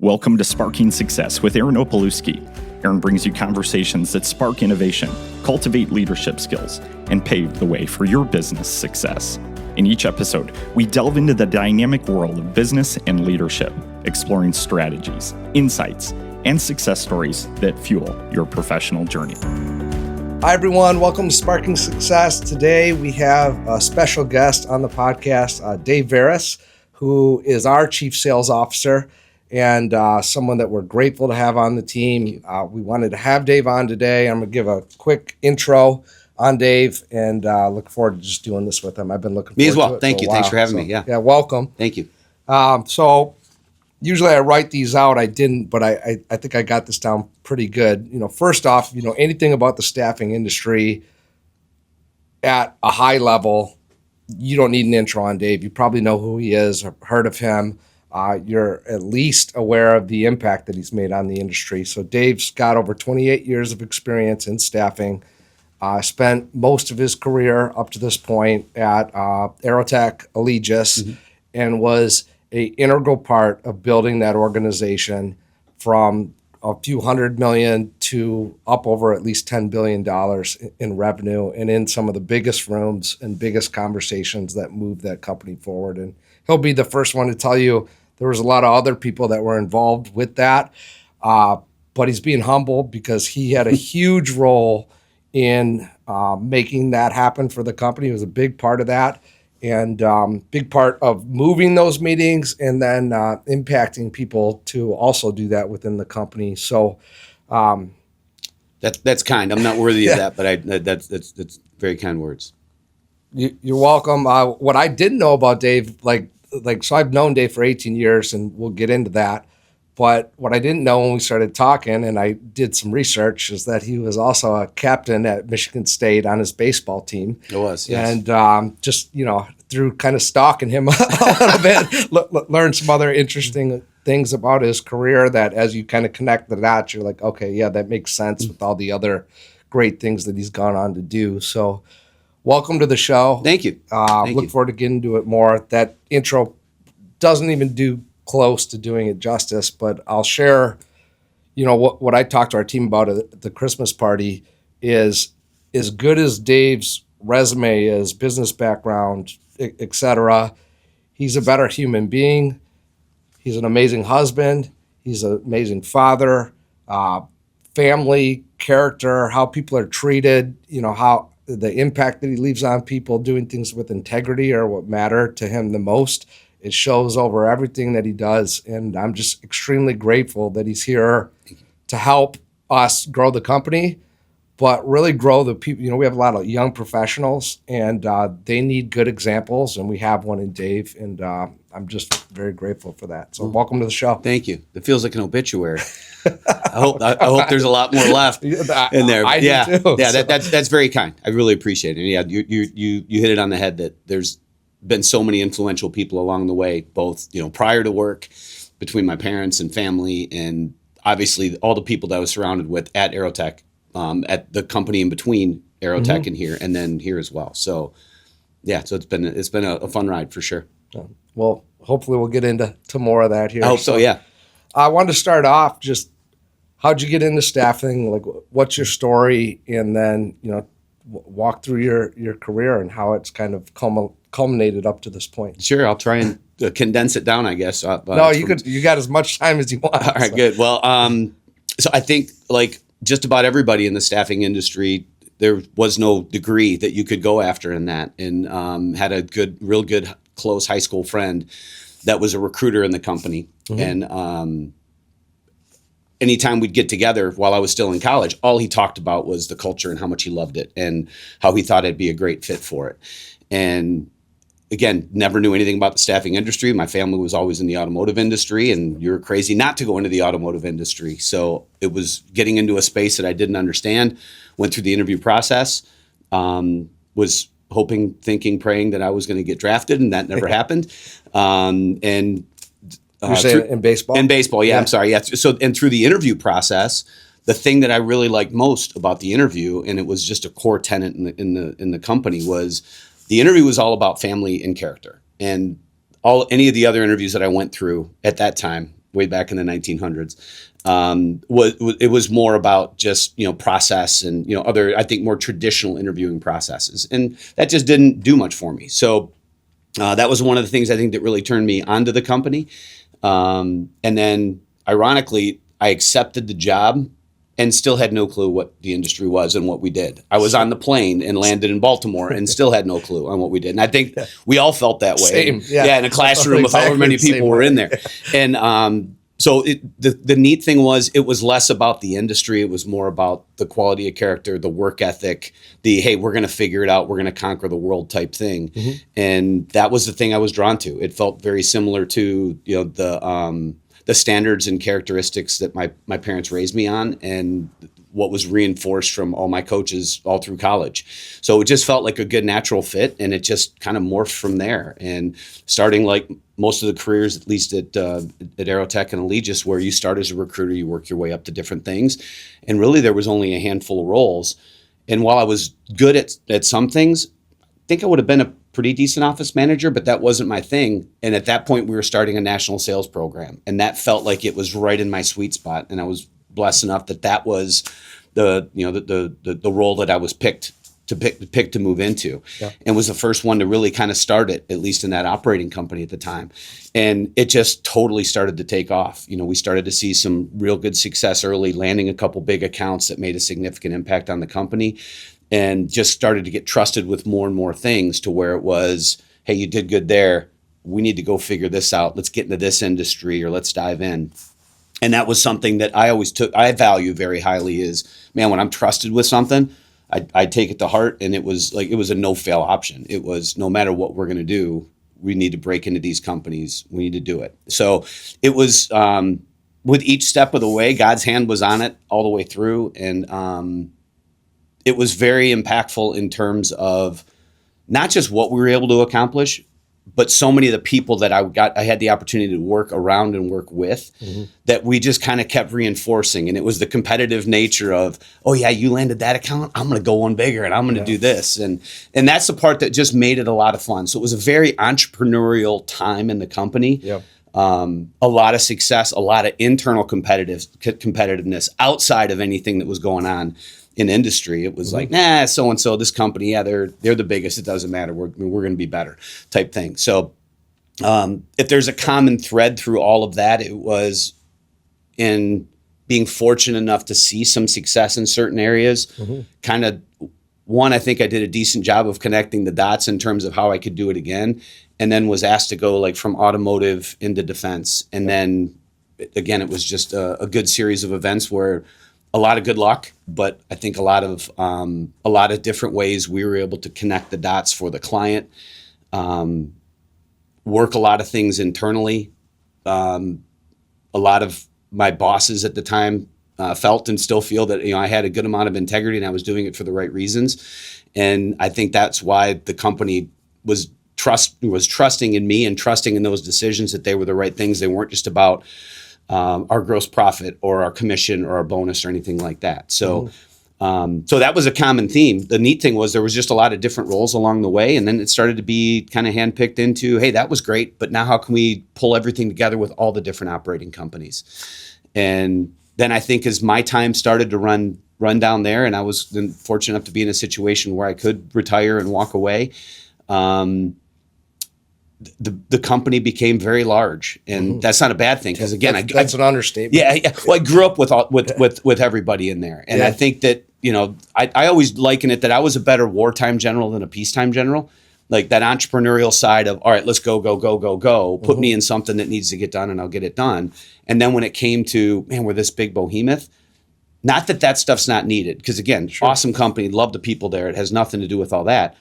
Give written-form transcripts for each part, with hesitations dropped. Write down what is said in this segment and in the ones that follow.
Welcome to Sparking Success with Aaron Opalewski. Aaron brings you conversations that spark innovation, cultivate leadership skills, and pave the way for your business success. In each episode, we delve into the dynamic world of business and leadership, exploring strategies, insights, and success stories that fuel your professional journey. Hi, everyone. Welcome to Sparking Success. Today, we have a special guest on the podcast, Dave Veras, who is our Chief Sales Officer and someone that we're grateful to have on the team. We wanted to have Dave on today. I'm going to give a quick intro on Dave and look forward to just doing this with him. I've been looking forward to it. Me as well. Thank you. Thanks for having me. Yeah, welcome. Thank you. So usually I write these out. I didn't, but I think I got this down pretty good. First off, anything about the staffing industry at a high level, you don't need an intro on Dave. You probably know who he is, or heard of him. You're at least aware of the impact that he's made on the industry. So Dave's got over 28 years of experience in staffing. Spent most of his career up to this point at Aerotech, Collegiate, and was an integral part of building that organization from a few $100 million to up over at least $10 billion in revenue, and in some of the biggest rooms and biggest conversations that moved that company forward. And he'll be the first one to tell you there was a lot of other people that were involved with that, but he's being humble because he had a huge role in making that happen for the company. He was a big part of that, and big part of moving those meetings and then impacting people to also do that within the company. So that's kind. I'm not worthy of that, but that's very kind words. You're welcome. What I didn't know about Dave, so I've known Dave for 18 years, and we'll get into that. But what I didn't know when we started talking, and I did some research, is that he was also a captain at Michigan State on his baseball team. It was, yes. And just, through kind of stalking him a little bit, learned some other interesting things about his career that as you kind of connect the dots, you're like, okay, yeah, that makes sense with all the other great things that he's gone on to do. So welcome to the show. Thank you. Look forward to getting into it more. That intro doesn't even do close to doing it justice, but I'll share, what I talked to our team about at the Christmas party is as good as Dave's resume is, business background, et cetera. He's a better human being. He's an amazing husband. He's an amazing father, family, character, how people are treated, how the impact that he leaves on people, doing things with integrity are what matter to him the most. It shows over everything that he does, and I'm just extremely grateful that he's here to help us grow the company, but really grow the people. We have a lot of young professionals, and they need good examples, and we have one in Dave, and I'm just very grateful for that. So welcome to the show. Thank you. It feels like an obituary. I hope there's a lot more left in there. I do too. Yeah, that's very kind. I really appreciate it. Yeah, you hit it on the head that there's been so many influential people along the way, both prior to work, between my parents and family, and obviously all the people that I was surrounded with at Aerotech, at the company in between Aerotech and here, and then here as well. So yeah, so it's been a fun ride for sure. Well, hopefully we'll get into more of that here. I hope so. Yeah. I wanted to start off just how'd you get into staffing? Like, what's your story, and then walk through your career and how it's kind of culminated up to this point. Sure, I'll try and condense it down, I guess. No, you got as much time as you want. All right, good. Well, so I think like just about everybody in the staffing industry, there was no degree that you could go after in that, and had a real good, close high school friend that was a recruiter in the company. And anytime we'd get together while I was still in college, all he talked about was the culture and how much he loved it and how he thought I'd be a great fit for it. And again, never knew anything about the staffing industry. My family was always in the automotive industry, and you're crazy not to go into the automotive industry. So it was getting into a space that I didn't understand. Went through the interview process, was hoping, thinking, praying that I was going to get drafted, and that never happened. You're saying in baseball? In baseball, yeah. I'm sorry. Yeah. So, and through the interview process, the thing that I really liked most about the interview, and it was just a core tenet in the company, was the interview was all about family and character. And any of the other interviews that I went through at that time, way back in the 1900s. It was more about just, process and, other, I think, more traditional interviewing processes. And that just didn't do much for me. So that was one of the things I think that really turned me onto the company. And then ironically, I accepted the job and still had no clue what the industry was and what we did. I was on the plane and landed in Baltimore and still had no clue on what we did. And I think we all felt that way. Same, in a classroom of however many people were in there. And so the neat thing was it was less about the industry. It was more about the quality of character, the work ethic, hey, we're going to figure it out. We're going to conquer the world type thing. Mm-hmm. And that was the thing I was drawn to. It felt very similar to, the standards and characteristics that my parents raised me on and what was reinforced from all my coaches all through college. So it just felt like a good natural fit, and it just kind of morphed from there. And starting like most of the careers, at least at Aerotech and Allegis, where you start as a recruiter, you work your way up to different things. And really there was only a handful of roles. And while I was good at some things, I think I would have been a pretty decent office manager, but that wasn't my thing. And at that point we were starting a national sales program, and that felt like it was right in my sweet spot. And I was blessed enough that was the role that I was picked to move into, and was the first one to really kind of start it, at least in that operating company at the time. And it just totally started to take off. We started to see some real good success early, landing a couple big accounts that made a significant impact on the company, and just started to get trusted with more and more things, to where it was, hey, you did good there. We need to go figure this out. Let's get into this industry, or let's dive in. And that was something that I value very highly is, man, when I'm trusted with something, I take it to heart. And it was a no-fail option. It was, no matter what we're going to do, we need to break into these companies. We need to do it. So it was, with each step of the way, God's hand was on it all the way through. And it was very impactful in terms of not just what we were able to accomplish, but so many of the people that I had the opportunity to work around and work with, mm-hmm. that we just kind of kept reinforcing. And it was the competitive nature of, oh yeah, you landed that account, I'm going to go one bigger and I'm going to do this. And that's the part that just made it a lot of fun. So it was a very entrepreneurial time in the company. Yep. A lot of success, a lot of internal competitiveness outside of anything that was going on in industry. It was mm-hmm. like, nah, so-and-so, this company, yeah, they're the biggest. It doesn't matter. We're going to be better type thing. So if there's a common thread through all of that, it was in being fortunate enough to see some success in certain areas. Mm-hmm. Kind of, one, I think I did a decent job of connecting the dots in terms of how I could do it again. And then was asked to go like from automotive into defense. And then again, it was just a good series of events where a lot of good luck, but I think a lot of different ways we were able to connect the dots for the client, work a lot of things internally. A lot of my bosses at the time felt and still feel that I had a good amount of integrity and I was doing it for the right reasons. And I think that's why the company was trusting in me and trusting in those decisions, that they were the right things. They weren't just about our gross profit or our commission or our bonus or anything like that. So, so that was a common theme. The neat thing was there was just a lot of different roles along the way. And then it started to be kind of handpicked into, hey, that was great, but now how can we pull everything together with all the different operating companies? And then I think as my time started to run down there, and I was then fortunate enough to be in a situation where I could retire and walk away, the company became very large, and mm-hmm. that's not a bad thing, because again, that's an understatement. Yeah. Well, I grew up with everybody in there, and I think that I always liken it that I was a better wartime general than a peacetime general. Like that entrepreneurial side of, all right, let's go. Put mm-hmm. me in something that needs to get done, and I'll get it done. And then when it came to, man, we're this big behemoth. Not that stuff's not needed, because again, awesome company, love the people there. It has nothing to do with all that.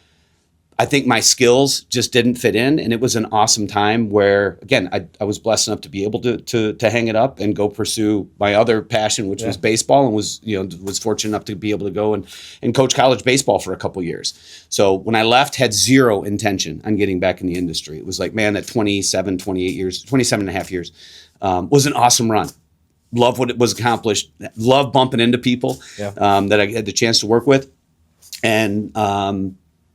I think my skills just didn't fit in, and it was an awesome time where, again, I was blessed enough to be able to hang it up and go pursue my other passion, which was baseball, and was fortunate enough to be able to go and coach college baseball for a couple years. So when I left, had zero intention on getting back in the industry. It was like, man, that 27 and a half years was an awesome run. Love what it was accomplished. Love bumping into people that I had the chance to work with. And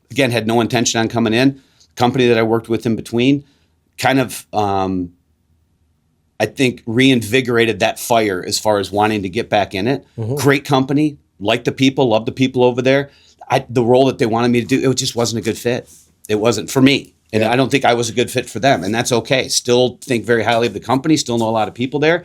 again, had no intention on coming in. Company that I worked with in between kind of I think reinvigorated that fire as far as wanting to get back in it. Great company, like the people, love the people over there. The role that they wanted me to do, it just wasn't a good fit. It wasn't for me. And I don't think I was a good fit for them. And that's okay. Still think very highly of the company, still know a lot of people there.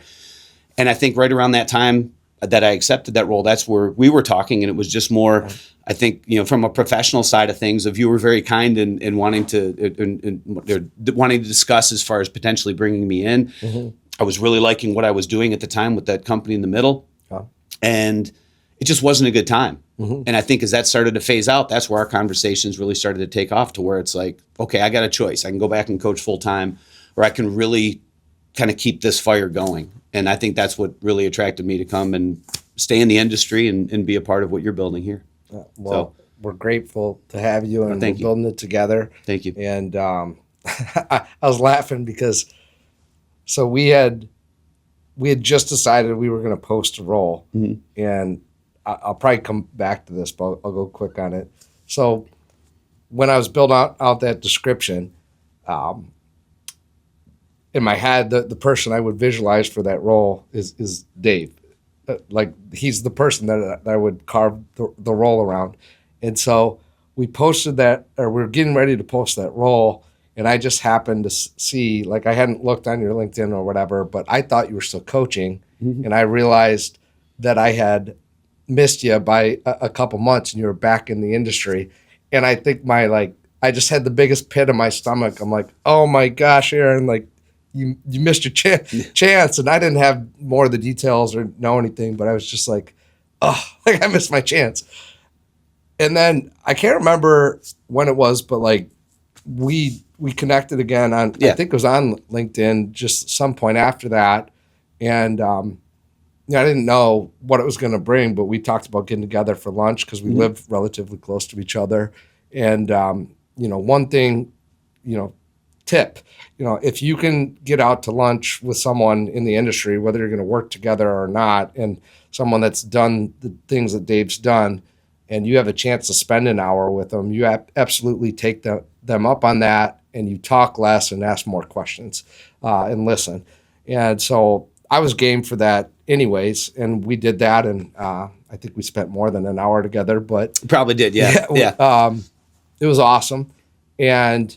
And I think right around that time that I accepted that role, that's where we were talking. And it was just more, I think, from a professional side of things, if you were very kind in wanting to wanting to discuss as far as potentially bringing me in. I was really liking what I was doing at the time with that company in the middle. And it just wasn't a good time. And I think as that started to phase out, that's where our conversations really started to take off, to where it's like, okay, I got a choice. I can go back and coach full time, or I can really kind of keep this fire going. And I think that's what really attracted me to come and stay in the industry and be a part of what you're building here. We're grateful to have you, and thank we're you. building it together. Thank you. And I was laughing because we had just decided we were going to post a role, and I'll probably come back to this, but I'll go quick on it. So when I was building out that description, in my head, the person I would visualize for that role is Dave. Like, he's the person that I would carve the role around. And so we posted that, or we were getting ready to post that role, and I just happened to see, like, I hadn't looked on your LinkedIn or whatever, but I thought you were still coaching, and I realized that I had missed you by a couple months, and you were back in the industry. And I think I just had the biggest pit in my stomach. I'm like, oh my gosh, Aaron, like, you missed your chance. And I didn't have more of the details or know anything, but I was just like, oh, like, I missed my chance. And then I can't remember when it was, but like we connected again on, I think it was on LinkedIn, just some point after that. And I didn't know what it was going to bring, but we talked about getting together for lunch because we live relatively close to each other. And, one thing, tip, if you can get out to lunch with someone in the industry, whether you're going to work together or not, and someone that's done the things that Dave's done, and you have a chance to spend an hour with them, you absolutely take them up on that, and you talk less and ask more questions and listen. And so I was game for that anyways, and we did that, and I think we spent more than an hour together, but probably did. Yeah. It was awesome. And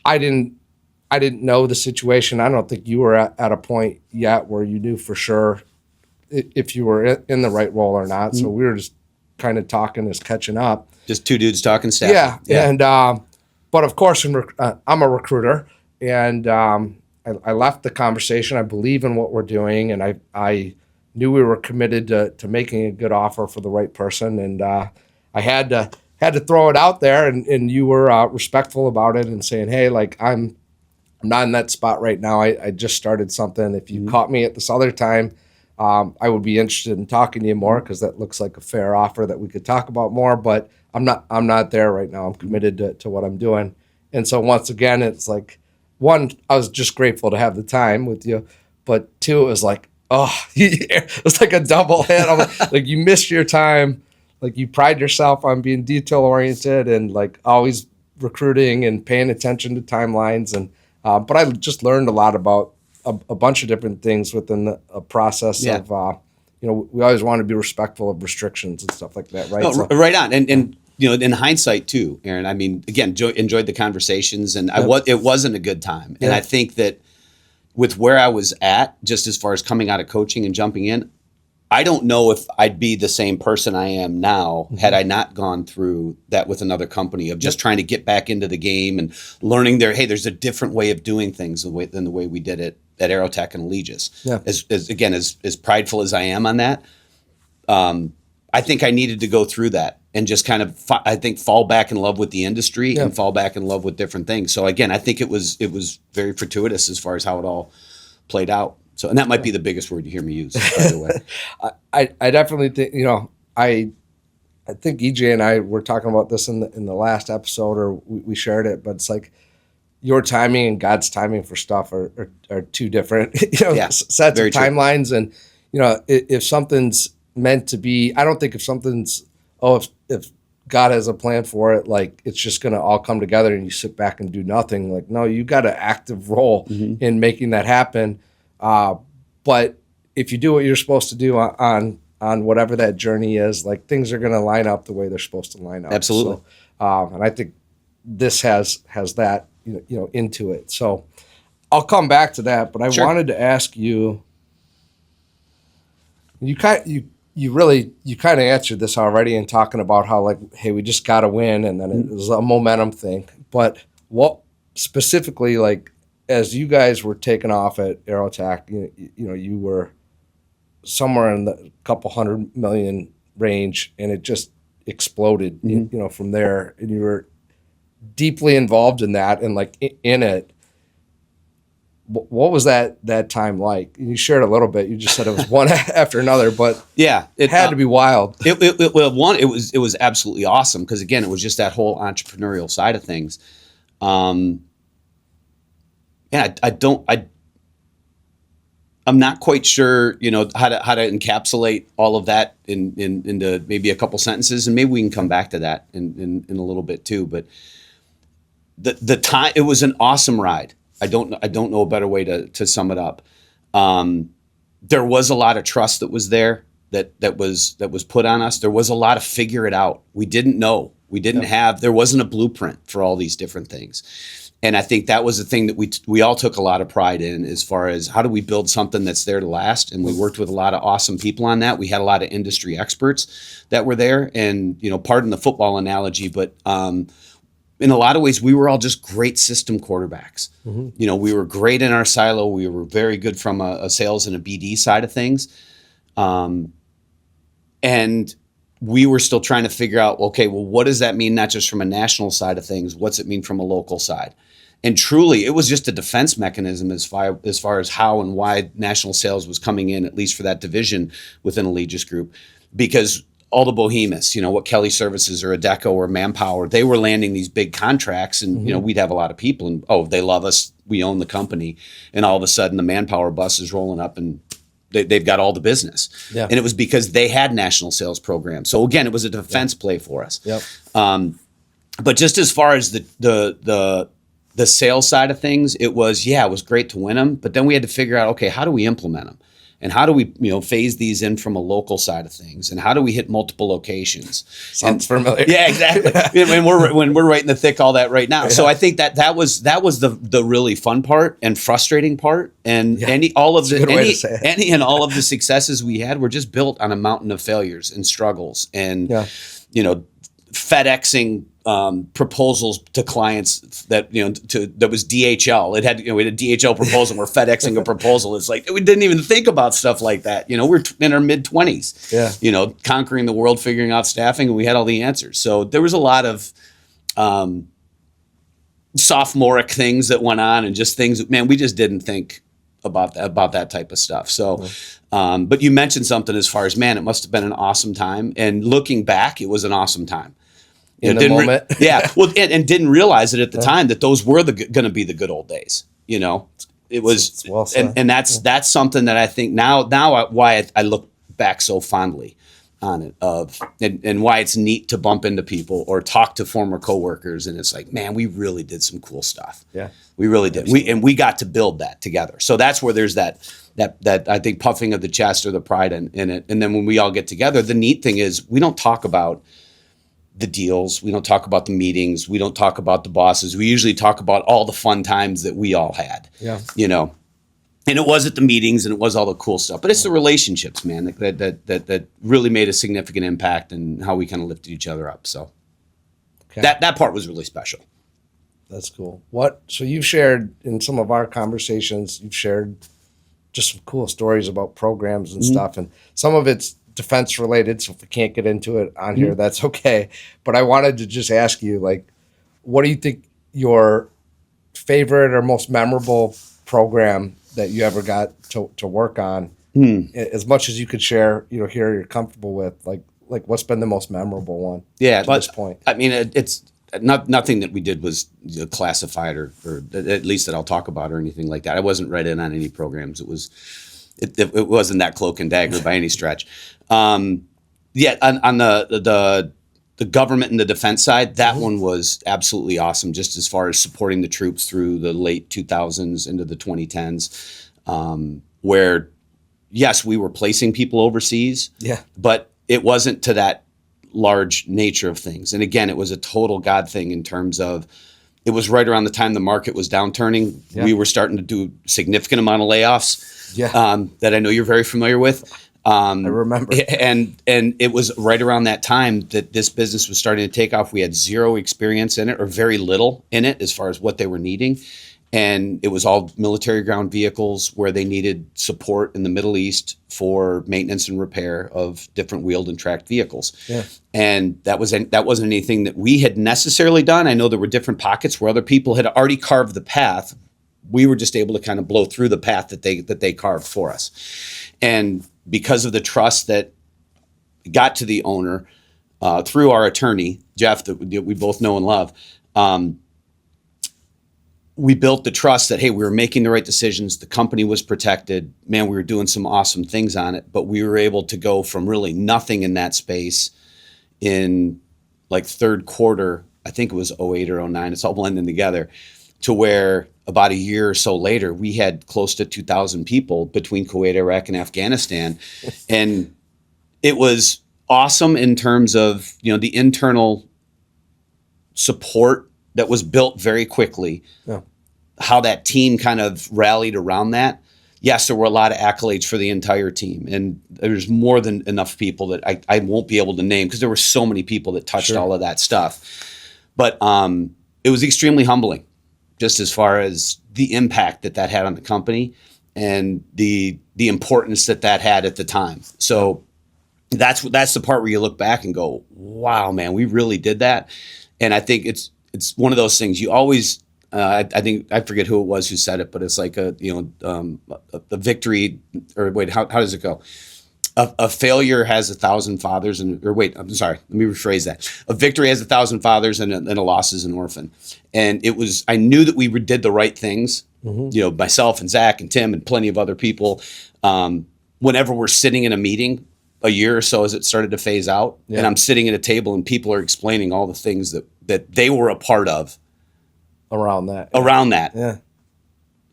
I didn't know the situation. I don't think you were at a point yet where you knew for sure if you were in the right role or not. So we were just kind of talking, as catching up. Just two dudes talking staff. Yeah. And but of course, I'm a recruiter, and I left the conversation. I believe in what we're doing, and I knew we were committed to making a good offer for the right person, and I had to throw it out there, and you were respectful about it and saying, hey, like, I'm not in that spot right now. I just started something. If you caught me at this other time, I would be interested in talking to you more, because that looks like a fair offer that we could talk about more, but I'm not there right now. I'm committed to what I'm doing. And so once again, it's like, one, I was just grateful to have the time with you, but two, it was like, oh, it was like a double hit. I'm like, you missed your time. Like, you pride yourself on being detail oriented and like always recruiting and paying attention to timelines. And but I just learned a lot about a bunch of different things within a process of, we always want to be respectful of restrictions and stuff like that, right? No, right on. And in hindsight too, Aaron, I mean, again, enjoyed the conversations, and it wasn't a good time. And I think that with where I was at, just as far as coming out of coaching and jumping in, I don't know if I'd be the same person I am now had I not gone through that with another company of just trying to get back into the game and learning there's a different way of doing things than the way we did it at Aerotech and Allegis. Yeah. As prideful as I am on that, I think I needed to go through that and just kind of, fall back in love with the industry and fall back in love with different things. So again, I think it was very fortuitous as far as how it all played out. So, and that might be the biggest word you hear me use, by the way. I definitely think, I think EJ and I were talking about this in the last episode, or we shared it, but it's like your timing and God's timing for stuff are two different sets very of timelines. True. And, if something's meant to be, I don't think if something's, if God has a plan for it. Like it's just going to all come together and you sit back and do nothing. Like, no, you got an active role in making that happen. But if you do what you're supposed to do on whatever that journey is, like things are going to line up the way they're supposed to line up. Absolutely. So, and I think this has that, into it. So I'll come back to that, but I wanted to ask you, you kind of answered this already in talking about how like, hey, we just got to win. And then it was a momentum thing, but what specifically, like as you guys were taking off at Aerotac, you were somewhere in the couple $100 million range and it just exploded, from there, and you were deeply involved in that and like in it. What was that time like? You shared a little bit. You just said it was one after another, but yeah, it had to be wild. It was absolutely awesome because again, it was just that whole entrepreneurial side of things. I'm not quite sure, how to encapsulate all of that into maybe a couple sentences, and maybe we can come back to that in a little bit too. But the time, it was an awesome ride. I don't know a better way to sum it up. There was a lot of trust that was there that was put on us. There was a lot of figure it out. We didn't know. We didn't have. There wasn't a blueprint for all these different things. And I think that was the thing that we all took a lot of pride in, as far as how do we build something that's there to last. And we worked with a lot of awesome people on that. We had a lot of industry experts that were there, and pardon the football analogy, but in a lot of ways, we were all just great system quarterbacks. We were great in our silo. We were very good from a sales and a BD side of things. And we were still trying to figure out, okay, well, what does that mean? Not just from a national side of things, what's it mean from a local side? And truly, it was just a defense mechanism as far as how and why national sales was coming in, at least for that division within Allegis Group, because all the behemoths, what Kelly Services or Adecco or Manpower, they were landing these big contracts, and we'd have a lot of people, and they love us, we own the company, and all of a sudden the Manpower bus is rolling up and they've got all the business. Yeah. And it was because they had national sales programs. So again, it was a defense play for us. Yep. But just as far as the sales side of things, it was great to win them, but then we had to figure out, okay, how do we implement them? And how do we, phase these in from a local side of things? And how do we hit multiple locations? Sounds familiar. Yeah, exactly. And we're right in the thick of all that right now. Yeah. So I think that was the really fun part and frustrating part. And any and all of the successes we had were just built on a mountain of failures and struggles and FedExing proposals to clients that that was DHL. It had we had a DHL proposal. We're FedExing a proposal. It's like we didn't even think about stuff like that. We're in our mid-20s. Yeah. Conquering the world, figuring out staffing, and we had all the answers. So there was a lot of sophomoric things that went on, and just things. Man, we just didn't think about that type of stuff. So, but you mentioned something as far as, man, it must have been an awesome time. And looking back, it was an awesome time. In the moment. Well, and didn't realize it at the time that those were going to be the good old days. It was, it's well said. And that's something that I think now why I look back so fondly on it and why it's neat to bump into people or talk to former coworkers, and it's like, man, we really did some cool stuff. Yeah, we really did. We got to build that together. So that's where there's that I think puffing of the chest or the pride in it. And then when we all get together, the neat thing is we don't talk about the deals. We don't talk about the meetings. We don't talk about the bosses. We usually talk about all the fun times that we all had. Yeah. And it was at the meetings and it was all the cool stuff. But it's the relationships, man, that really made a significant impact and how we kind of lifted each other up. So that part was really special. That's cool. So you've shared in some of our conversations, you've shared just some cool stories about programs and stuff. And some of it's defense related, so if we can't get into it on here, that's okay. But I wanted to just ask you, like, what do you think your favorite or most memorable program that you ever got to work on, as much as you could share, here you're comfortable with, like what's been the most memorable one to this point? I mean, it's nothing that we did was classified or at least that I'll talk about or anything like that. I wasn't read in on any programs. It wasn't that cloak and dagger by any stretch. On the the government and the defense side, that one was absolutely awesome, just as far as supporting the troops through the late 2000s into the 2010s, where, yes, we were placing people overseas, but it wasn't to that large nature of things. And again, it was a total God thing in terms of, it was right around the time the market was downturning. We were starting to do significant amount of layoffs that I know you're very familiar with. I remember. And it was right around that time that this business was starting to take off. We had zero experience in it, or very little in it, as far as what they were needing. And it was all military ground vehicles where they needed support in the Middle East for maintenance and repair of different wheeled and tracked vehicles. And that wasn't anything that we had necessarily done. I know there were different pockets where other people had already carved the path. We were just able to kind of blow through the path that they carved for us. And because of the trust that got to the owner through our attorney, Jeff, that we both know and love, we built the trust that, hey, we were making the right decisions. The company was protected. Man, we were doing some awesome things on it, but we were able to go from really nothing in that space in like third quarter, I think it was 08 or 09, it's all blending together, to where about a year or so later, we had close to 2,000 people between Kuwait, Iraq, and Afghanistan. And it was awesome in terms of, the internal support that was built very quickly, how that team kind of rallied around that. Yes, there were a lot of accolades for the entire team, and there's more than enough people that I won't be able to name, because there were so many people that touched all of that stuff. But it was extremely humbling, just as far as the impact that had on the company and the importance that had at the time. So that's the part where you look back and go, wow, man, we really did that. And I think it's one of those things you always, I think, I forget who it was who said it, but it's like a victory, or wait, how does it go? A failure has 1,000 fathers, I'm sorry, let me rephrase that. A victory has 1,000 fathers, and a loss is an orphan. And I knew that we did the right things, myself and Zach and Tim and plenty of other people. Whenever we're sitting in a meeting, a year or so as it started to phase out, and I'm sitting at a table and people are explaining all the things that they were a part of around that. Yeah.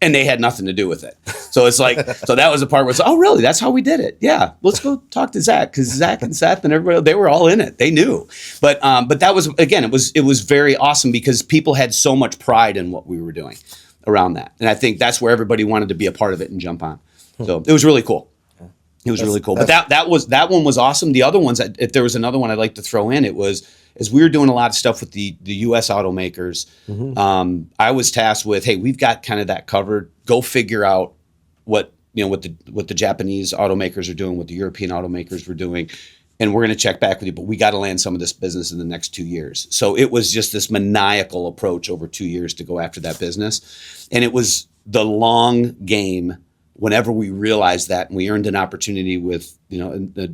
And they had nothing to do with it. So it's like, so that was a part where it's, oh, really? That's how we did it. Yeah. Let's go talk to Zach, because Zach and Seth and everybody, they were all in it. They knew. But that was, again, it was very awesome, because people had so much pride in what we were doing around that. And I think that's where everybody wanted to be a part of it and jump on. So it was really cool. It was really cool. But that one was awesome. The other ones, if there was another one I'd like to throw in, it was, as we were doing a lot of stuff with the U.S. automakers, I was tasked with, hey, we've got kind of that covered. Go figure out what the Japanese automakers are doing, what the European automakers were doing, and we're going to check back with you. But we got to land some of this business in the next 2 years. So it was just this maniacal approach over 2 years to go after that business, and it was the long game. Whenever we realized that, and we earned an opportunity with a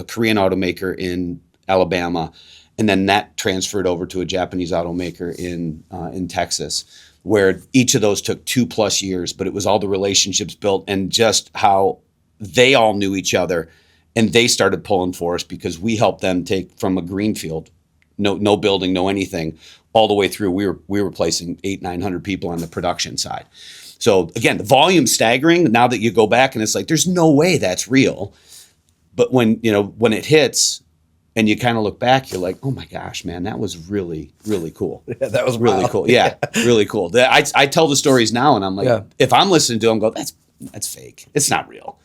Korean automaker in Alabama, and then that transferred over to a Japanese automaker in Texas, where each of those took 2+ years, but it was all the relationships built and just how they all knew each other, and they started pulling for us because we helped them take from a greenfield, no building, no anything, all the way through. We were placing 800-900 people on the production side. So again, the volume's staggering now that you go back, and it's like, there's no way that's real. But when it hits and you kind of look back, you're like, oh my gosh, man, that was really, really cool. Yeah, that was really wild. cool. Yeah, really cool. I tell the stories now, and I'm like, if I'm listening to them, go, that's fake. It's not real,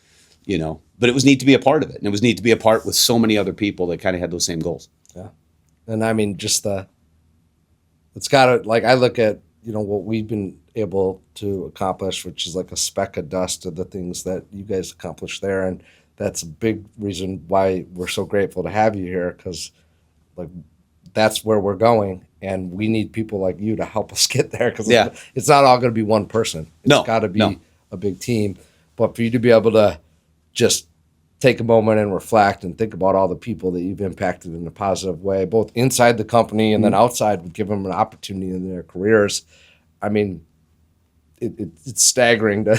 But it was neat to be a part of it, and it was neat to be a part with so many other people that kind of had those same goals. Yeah, and I mean, just it's got to, like, I look at what we've been able to accomplish, which is like a speck of dust of the things that you guys accomplished there, and that's a big reason why we're so grateful to have you here, because like that's where we're going, and we need people like you to help us get there, because it's not all going to be one person. It's got to be a big team. But for you to be able to just take a moment and reflect and think about all the people that you've impacted in a positive way, both inside the company and then outside, would give them an opportunity in their careers. I mean, it's staggering to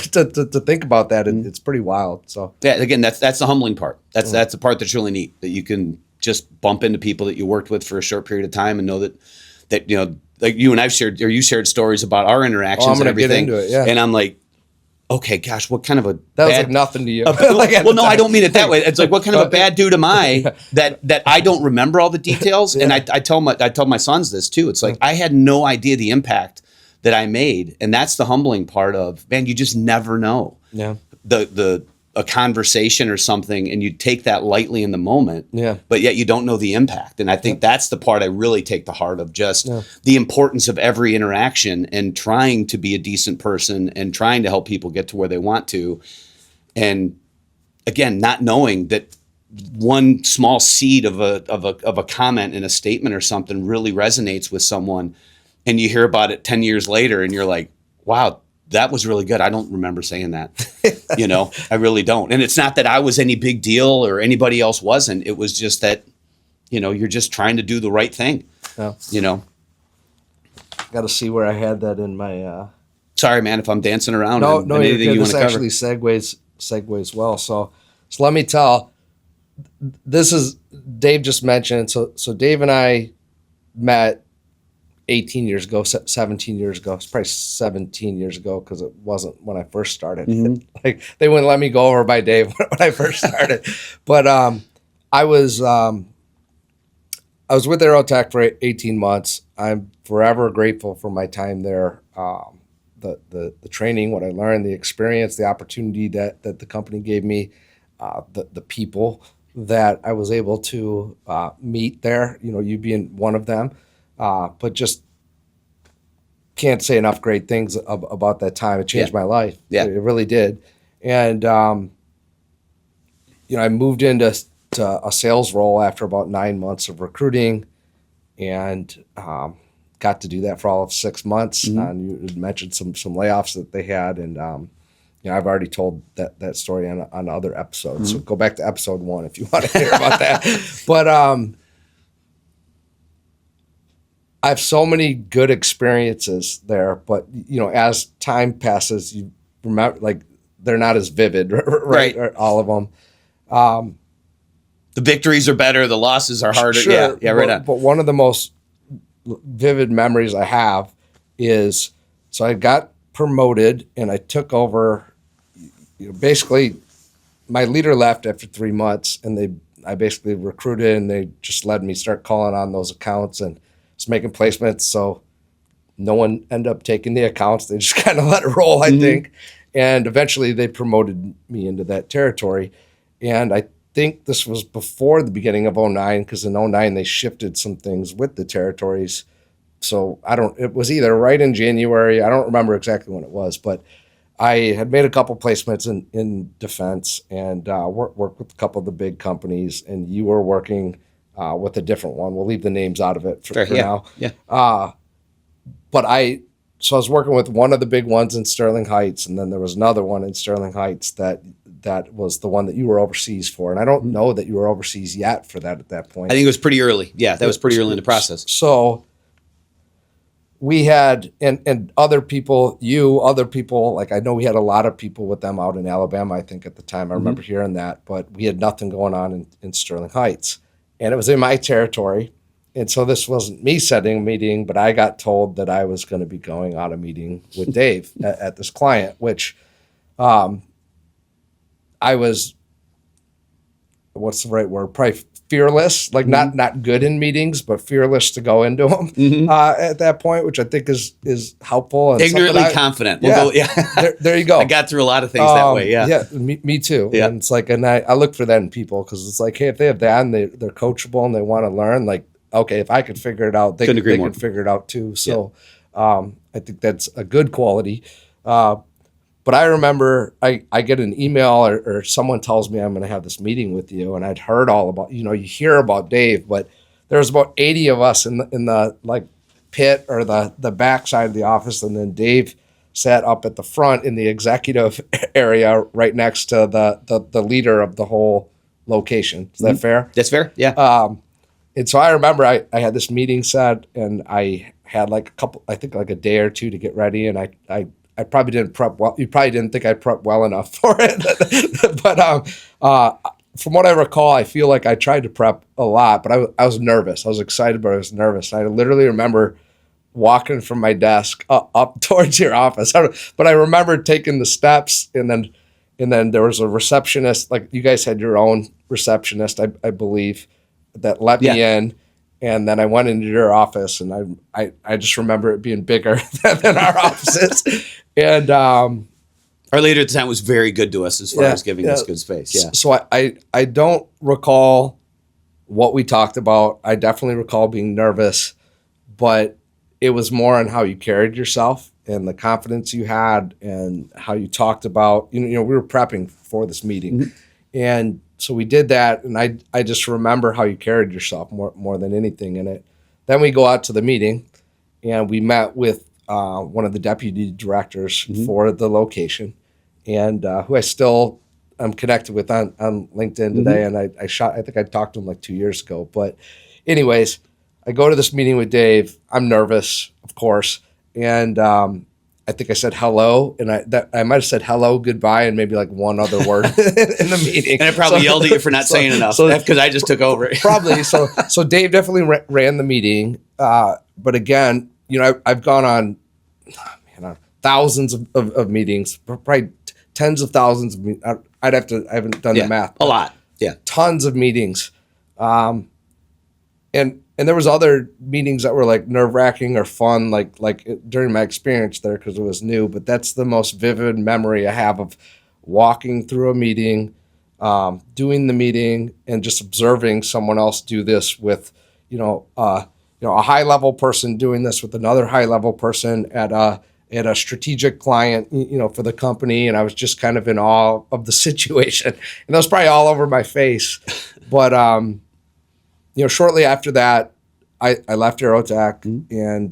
think about that. It's pretty wild. So yeah, again, that's the humbling part. That's the part that's really neat, that you can just bump into people that you worked with for a short period of time and know that like you and I've shared, or you shared stories about our interactions and everything. Get into it, yeah. And I'm like, okay, gosh, what kind of a that was like nothing to you. Well, no, I don't mean it that way. It's like, what kind of a bad dude am I that I don't remember all the details? And I tell my sons this too. It's like, I had no idea the impact that I made. And that's the humbling part of, man, you just never know. Yeah. A conversation or something, and you take that lightly in the moment, but yet you don't know the impact. And I think that's the part I really take to heart of just the importance of every interaction and trying to be a decent person and trying to help people get to where they want to. And again, not knowing that one small seed of a comment in a statement or something really resonates with someone, and you hear about it 10 years later and you're like, wow, that was really good. I don't remember saying that. I really don't. And it's not that I was any big deal or anybody else wasn't. It was just that, you're just trying to do the right thing. Yeah. Got to see where I had that in my. Sorry, man, if I'm dancing around. No, anything you want to cover. Actually segues well. So let me tell. This is Dave just mentioned. So Dave and I met 18 years ago, 17 years ago. It's probably 17 years ago because it wasn't when I first started. Mm-hmm. Like they wouldn't let me go over by Dave when I first started. But I was with Aerotech for 18 months. I'm forever grateful for my time there. The training, what I learned, the experience, the opportunity that the company gave me, the people that I was able to meet there. You being one of them. But just can't say enough great things about that time. It changed my life. Yeah. It really did. And, I moved into a sales role after about 9 months of recruiting and got to do that for all of 6 months. Mm-hmm. And you mentioned some layoffs that they had. And, I've already told that story on other episodes. Mm-hmm. So go back to episode 1 if you want to hear about that. But, I have so many good experiences there, but as time passes, you remember like they're not as vivid, right? All of them. The victories are better, the losses are harder. Sure, yeah, right on. But one of the most vivid memories I have is so I got promoted and I took over. Basically, my leader left after 3 months, and I basically recruited, and they just let me start calling on those accounts and just making placements. So no one ended up taking the accounts. They just kind of let it roll, I think. And eventually they promoted me into that territory. And I think this was before the beginning of 09, because in 09 they shifted some things with the territories. So it was either right in January. I don't remember exactly when it was, but I had made a couple placements in defense and worked with a couple of the big companies, and you were working with a different one. We'll leave the names out of it for now. Yeah. But I was working with one of the big ones in Sterling Heights, and then there was another one in Sterling Heights that was the one that you were overseas for. And I don't know that you were overseas yet for that at that point. I think it was pretty early. Yeah, that was pretty early in the process. So we had, and other people, like I know we had a lot of people with them out in Alabama, I think at the time. I remember hearing that, but we had nothing going on in Sterling Heights. And it was in my territory. And so this wasn't me setting a meeting, but I got told that I was going to be going on a meeting with Dave at this client, which I was, what's the right word? Probably fearless, like not good in meetings, but fearless to go into them at that point, which I think is helpful. And ignorantly confident. There you go. I got through a lot of things that way. Yeah. Yeah. Me too. Yeah. And it's like, and I look for that in people, because it's like, hey, if they have that and they're coachable and they want to learn, like, okay, if I could figure it out, they can figure it out too. So I think that's a good quality. But I remember I get an email or someone tells me I'm going to have this meeting with you, and I'd heard all about, you hear about Dave, but there's about 80 of us in the like pit or the back side of the office, and then Dave sat up at the front in the executive area right next to the leader of the whole location. Is that fair? That's fair. Yeah. And so I remember I had this meeting set, and I had like a day or two to get ready, and I probably didn't prep well. You probably didn't think I prepped well enough for it. But from what I recall, I feel like I tried to prep a lot, but I was nervous. I was excited, but I was nervous. I literally remember walking from my desk up towards your office. But I remember taking the steps, and then there was a receptionist. Like, you guys had your own receptionist, I believe, that let me in. And then I went into your office, and I just remember it being bigger than our offices. And our leader at the time was very good to us as far as giving us good space. Yeah. So I don't recall what we talked about. I definitely recall being nervous, but it was more on how you carried yourself and the confidence you had and how you talked about, we were prepping for this meeting. Mm-hmm. And so we did that, and I just remember how you carried yourself more than anything in it. Then we go out to the meeting, and we met with one of the deputy directors for the location, and who I still am connected with on LinkedIn today. And I think I talked to him like 2 years ago. But anyways, I go to this meeting with Dave. I'm nervous, of course, and I think I said hello, and I might have said hello, goodbye, and maybe like one other word in the meeting. And I probably yelled at you for not saying enough because I just took over. Probably. So Dave definitely ran the meeting. But again, I've gone on thousands of meetings, probably tens of thousands of meetings. I haven't done the math. A lot. Yeah. Tons of meetings. And there was other meetings that were like nerve-wracking or fun, like during my experience there, because it was new. But that's the most vivid memory I have of walking through a meeting, doing the meeting, and just observing someone else do this with, a high-level person doing this with another high-level person at a strategic client, for the company. And I was just kind of in awe of the situation. And that was probably all over my face. But shortly after that, I left Aerotech, and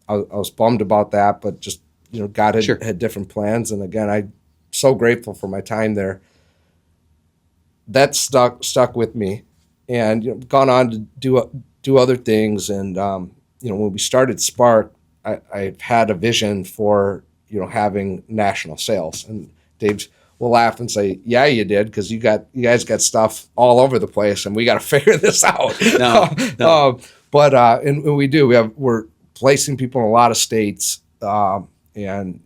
I was bummed about that, but just, God had different plans. And again, I'm so grateful for my time there. That stuck with me, and gone on to do other things. And when we started Spark, I had a vision for having national sales. And Dave will laugh and say, "Yeah, you did, because you guys got stuff all over the place, and we got to figure this out." No. But we do. We're placing people in a lot of states, and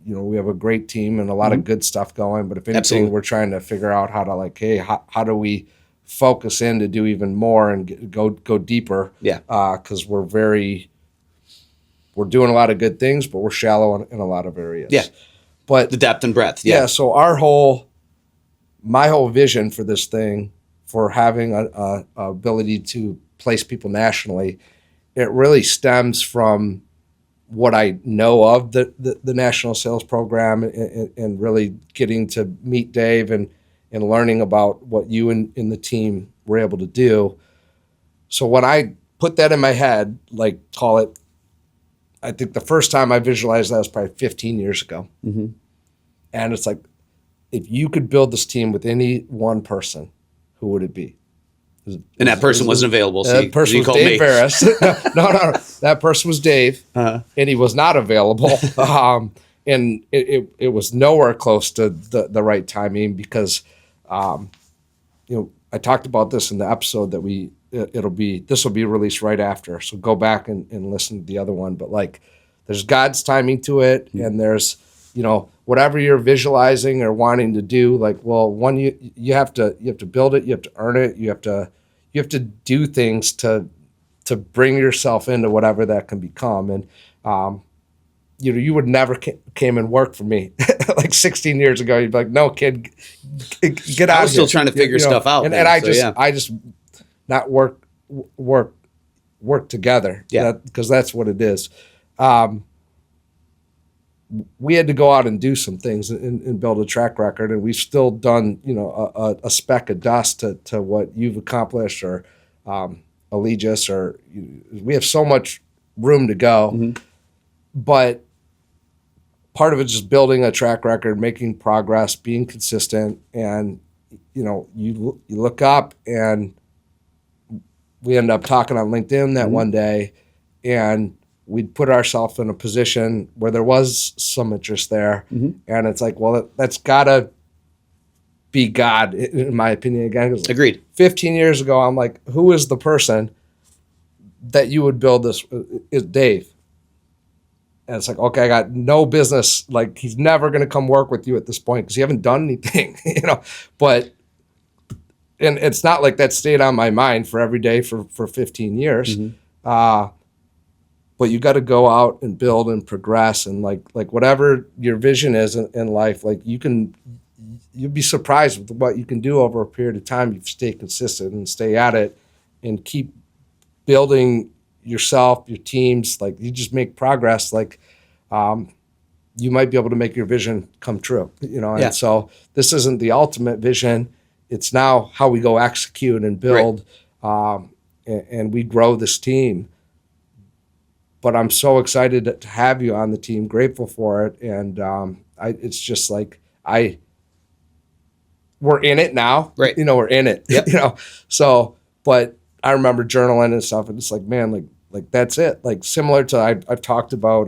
we have a great team and a lot of good stuff going. But if anything, we're trying to figure out how to how do we focus in to do even more and go deeper? Yeah. Because we're doing a lot of good things, but we're shallow in a lot of areas. Yeah. But the depth and breadth. Yeah. So my whole vision for this thing, for having a ability to place people nationally, it really stems from what I know of the national sales program, and really getting to meet Dave and learning about what you and the team were able to do. So when I put that in my head, I think the first time I visualized that was probably 15 years ago. Mm-hmm. And it's like, if you could build this team with any one person, who would it be? And that person wasn't available. So that person was Dave Barris. No. That person was Dave, and he was not available. And it was nowhere close to the right timing, because, I talked about this in the episode that this will be released right after. So go back and listen to the other one. But there's God's timing to it, and there's, whatever you're visualizing or wanting to do, you have to build it, you have to earn it, you have to do things to bring yourself into whatever that can become. And you would never came and worked for me 16 years ago. You'd be like, "No, kid, get out." I was still trying to figure stuff out, and I just not work together. Yeah, because that's what it is. We had to go out and do some things and build a track record, and we've still done, a speck of dust to what you've accomplished, or Allegis, or we have so much room to go. Mm-hmm. But part of it's just building a track record, making progress, being consistent, and you look up, and we end up talking on LinkedIn that one day, and we'd put ourselves in a position where there was some interest there. Mm-hmm. And it's like, well, that's gotta be God, in my opinion. Again, 'cause Agreed. 15 years ago, I'm like, who is the person that you would build this? Is Dave. And it's like, okay, I got no business. Like, he's never going to come work with you at this point because you haven't done anything, But, and it's not like that stayed on my mind for every day for 15 years. But you got to go out and build and progress, and like whatever your vision is in life, like you'd be surprised with what you can do over a period of time if you stay consistent and stay at it and keep building yourself, your teams. Like, you just make progress. Like, you might be able to make your vision come true, And so this isn't the ultimate vision. It's now how we go execute and build, and we grow this team. But I'm so excited to have you on the team, grateful for it. And it's just like, we're in it now, right? We're in it, So, but I remember journaling and stuff, and it's like, man, like that's it. Like, similar to I've talked about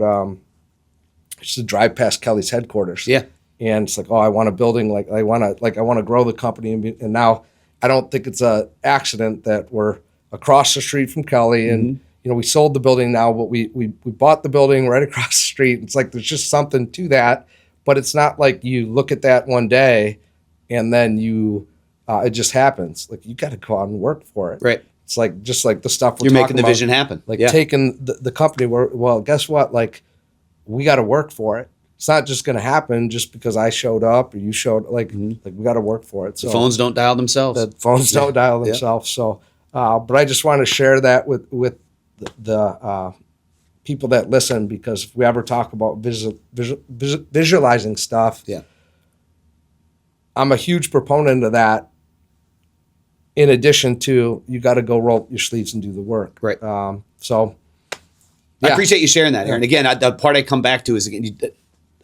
just to drive past Kelly's headquarters, and it's like, oh, I want a building, like I want to grow the company, and now I don't think it's a accident that we're across the street from Kelly, and we sold the building now, but we bought the building right across the street. It's like there's just something to that, but it's not like you look at that one day and then it just happens. Like, you got to go out and work for it. Right. It's like just like the stuff you're making the vision happen. Like taking the company where, well, guess what? Like, we got to work for it. It's not just going to happen just because I showed up or you showed. Like we got to work for it. So the phones don't dial themselves. The phones don't dial themselves. So, but I just want to share that with the people that listen, because if we ever talk about visualizing stuff, I'm a huge proponent of that. In addition to, you got to go roll up your sleeves and do the work. Right. So I appreciate you sharing that, Aaron. Again, the part I come back to is,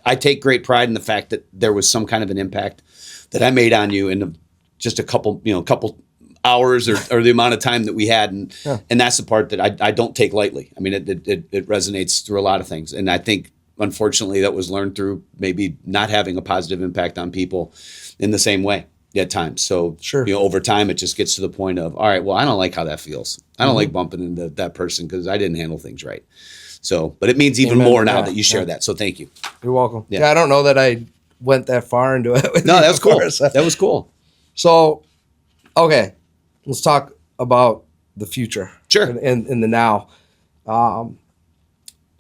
I take great pride in the fact that there was some kind of an impact that I made on you in just a couple hours or the amount of time that we had, and that's the part that I don't take lightly. I mean, it resonates through a lot of things, and I think, unfortunately, that was learned through maybe not having a positive impact on people in the same way at times. So over time, it just gets to the point of, all right, well, I don't like how that feels. I don't like bumping into that person because I didn't handle things right. So, but it means even more now that you share that. So thank you. You're welcome. Yeah, I don't know that I went that far into it. No, that was cool. That was cool. So, okay, let's talk about the future. Sure. And the now. So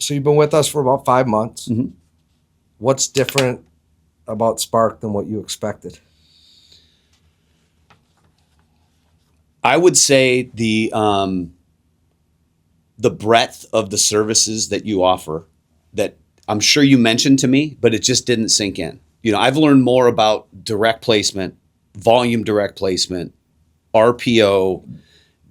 you've been with us for about 5 months. Mm-hmm. What's different about Spark than what you expected? I would say the breadth of the services that you offer, that I'm sure you mentioned to me, but it just didn't sink in. I've learned more about direct placement, volume direct placement, RPO,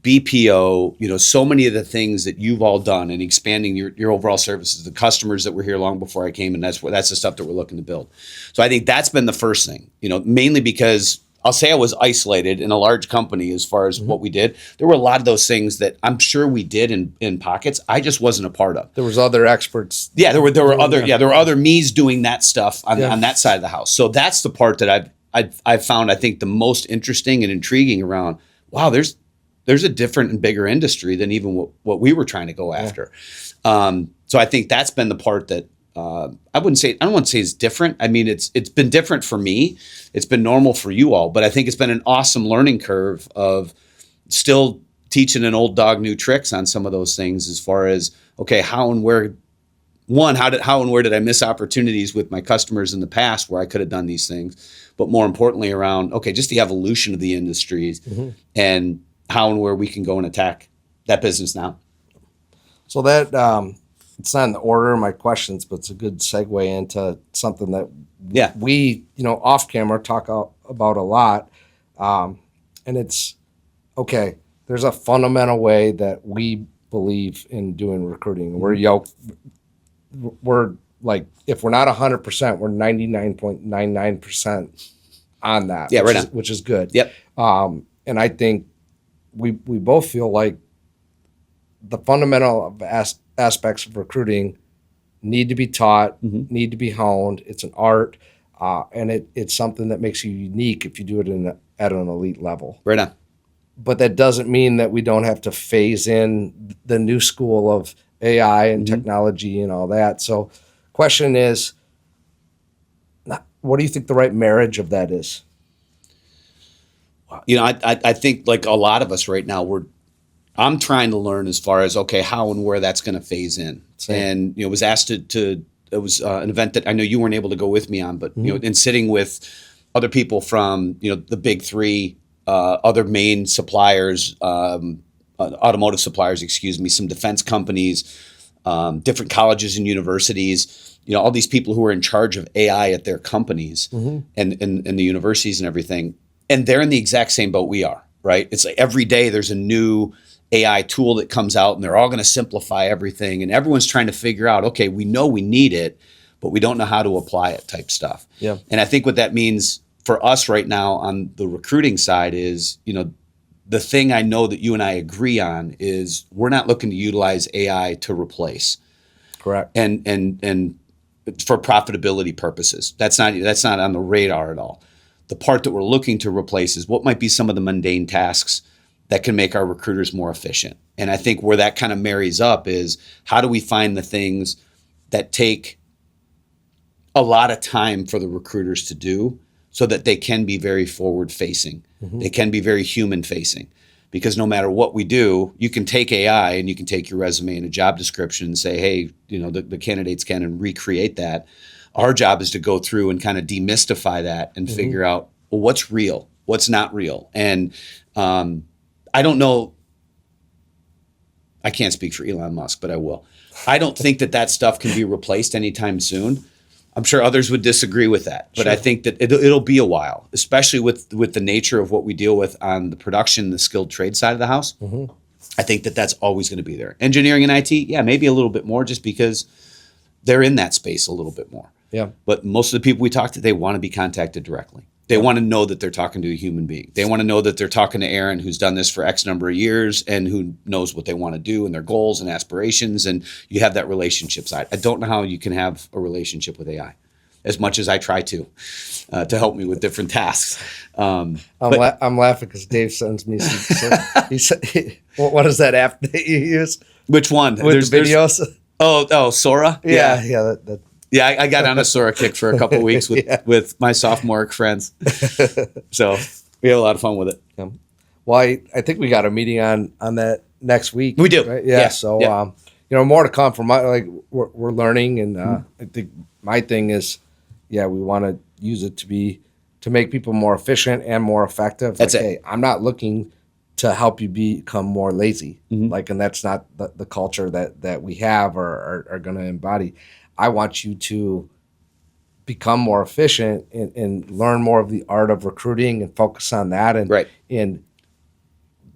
BPO, so many of the things that you've all done and expanding your overall services, the customers that were here long before I came, and that's the stuff that we're looking to build. So I think that's been the first thing, mainly because I'll say I was isolated in a large company as far as what we did. There were a lot of those things that I'm sure we did in pockets. I just wasn't a part of. There was other experts. Yeah, there were other me's doing that stuff on that side of the house. So that's the part that I've found, I think, the most interesting and intriguing around. Wow, there's a different and bigger industry than even what we were trying to go after. So I think that's been the part that I don't want to say it's different. I mean, it's been different for me. It's been normal for you all, but I think it's been an awesome learning curve of still teaching an old dog new tricks on some of those things, as far as, okay, how and where did I miss opportunities with my customers in the past where I could have done these things, but more importantly around, okay, just the evolution of the industries and how and where we can go and attack that business now. So that, it's not in the order of my questions, but it's a good segue into something that we, off camera talk about a lot. And it's, okay, there's a fundamental way that we believe in doing recruiting. We're like, if we're not 100%, we're 99.99% on that, which is good. Yep. And I think we both feel like the fundamental aspects of recruiting need to be taught, need to be honed. It's an art. and it's something that makes you unique if you do it at an elite level. Right on. But that doesn't mean that we don't have to phase in the new school of AI and technology and all that. So, question is, what do you think the right marriage of that is? I think like a lot of us right now, I'm trying to learn as far as, okay, how and where that's going to phase in. Same. And, was asked it was an event that I know you weren't able to go with me on, but, in sitting with other people from, the big three, other main suppliers, automotive suppliers, some defense companies, different colleges and universities, all these people who are in charge of AI at their companies and the universities and everything. And they're in the exact same boat we are, right? It's like every day there's a new AI tool that comes out and they're all going to simplify everything. And everyone's trying to figure out, okay, we know we need it, but we don't know how to apply it type stuff. Yeah. And I think what that means for us right now on the recruiting side is, the thing I know that you and I agree on is we're not looking to utilize AI to replace. Correct. And for profitability purposes. That's not on the radar at all. The part that we're looking to replace is what might be some of the mundane tasks that can make our recruiters more efficient. And I think where that kind of marries up is how do we find the things that take a lot of time for the recruiters to do so that they can be very forward facing. They can be very human facing. Because no matter what we do, you can take AI and you can take your resume and a job description and say, hey, the candidates can and recreate that. Our job is to go through and kind of demystify that and figure out, well, what's real, what's not real. And I don't know, I can't speak for Elon Musk, but I will. I don't think that stuff can be replaced anytime soon. I'm sure others would disagree with that, but I think that it'll be a while, especially with the nature of what we deal with on the production, the skilled trade side of the house. I think that's always going to be there. Engineering and IT, yeah, maybe a little bit more just because they're in that space a little bit more. Yeah. But most of the people we talk to, they want to be contacted directly. They want to know that they're talking to a human being. They want to know that they're talking to Aaron, who's done this for X number of years and who knows what they want to do and their goals and aspirations. And you have that relationship side. I don't know how you can have a relationship with AI as much as I try to help me with different tasks. I'm laughing because Dave sends me he said, what is that app that you use? Which one? With the videos? Oh, Sora? Yeah. Yeah, I got on a Sora kick for a couple of weeks with my sophomore more So we had a lot of fun with it. Yeah. Well, I think we got a meeting on that next week. We do. Right? Yeah. So, more to come from we're learning. And I think my thing is, we want to use it to make people more efficient and more effective. That's it. Hey, I'm not looking to help you become more lazy. And that's not the culture that we have or are going to embody. I want you to become more efficient and learn more of the art of recruiting and focus on that and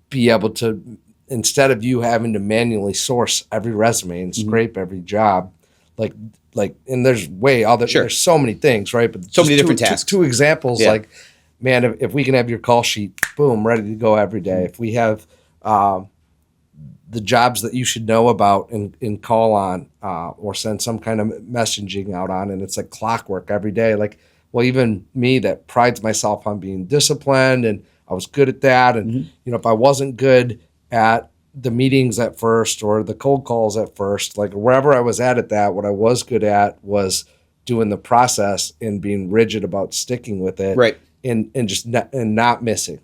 be able to, instead of you having to manually source every resume and scrape every job, and there's there's so many things, right? But so many different tasks. Two examples, man, if we can have your call sheet, boom, ready to go every day. If we have the jobs that you should know about and call on or send some kind of messaging out on, and it's like clockwork every day. Even me that prides myself on being disciplined and I was good at that. And, if I wasn't good at the meetings at first or the cold calls at first, wherever I was at that, what I was good at was doing the process and being rigid about sticking with it. Right. And just not missing.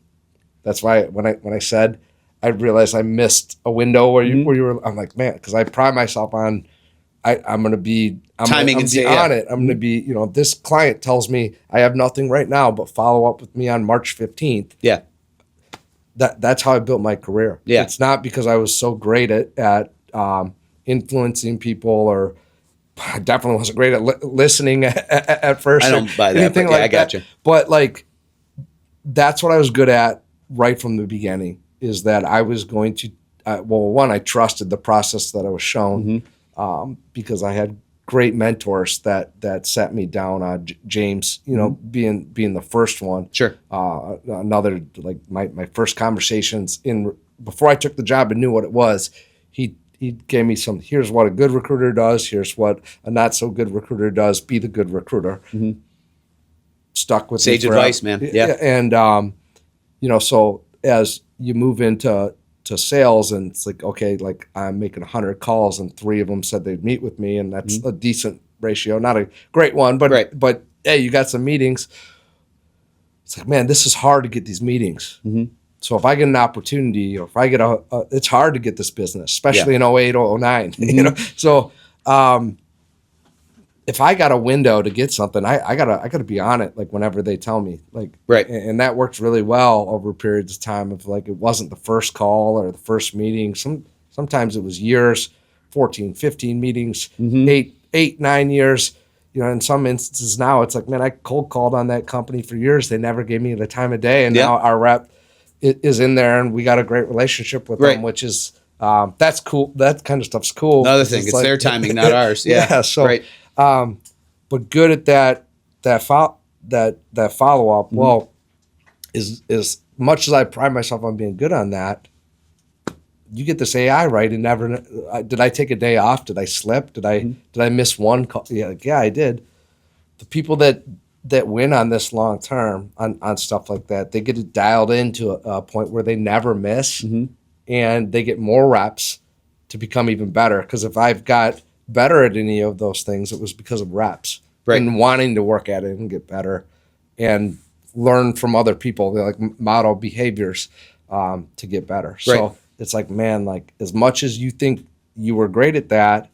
That's why when I said, I realized I missed a window where you were. I'm like, man, because I pride myself on, I'm going to be timing on it. I'm going to be, if this client tells me I have nothing right now, but follow up with me on March 15th. Yeah, that's how I built my career. Yeah, it's not because I was so great at influencing people, or I definitely wasn't great at listening at first. I don't buy that. But I got you. But that's what I was good at right from the beginning. Is that I was going to, one, I trusted the process that I was shown because I had great mentors that set me down. James, being the first one. Sure. Another, my first conversations before I took the job and knew what it was, he gave me here's what a good recruiter does, here's what a not so good recruiter does, be the good recruiter. stuck with Sage me forever. advice, man. Yeah. And so as you move into sales, and it's like, okay, like I'm making 100 calls and 3 of them said they'd meet with me, and that's a decent ratio, not a great one, but but hey, you got some meetings. It's like, man, this is hard to get these meetings. So if I get an opportunity, or if I get it's hard to get this business, especially in 08 or 09. So if I got a window to get something, I gotta be on it, like whenever they tell me, like, and that worked really well over periods of time of like, it wasn't the first call or the first meeting. Sometimes it was years, 14, 15 meetings, 8, 9 years. In some instances now it's like, man, I cold called on that company for years. They never gave me the time of day. And now our rep is in there, and we got a great relationship with them, which is, that's cool. That kind of stuff's cool. Another thing, it's like, their timing, not ours. Yeah. So, but good at that follow up. Well, as much as I pride myself on being good on that, you get this AI right, and never did I take a day off? Did I slip? Did I miss one call? Yeah, I did. The people that win on this long term on stuff like that, they get it dialed into a point where they never miss, and they get more reps to become even better. Because if I've got better at any of those things, it was because of reps and wanting to work at it and get better and learn from other people, like model behaviors to get better. So it's like, man, like as much as you think you were great at that,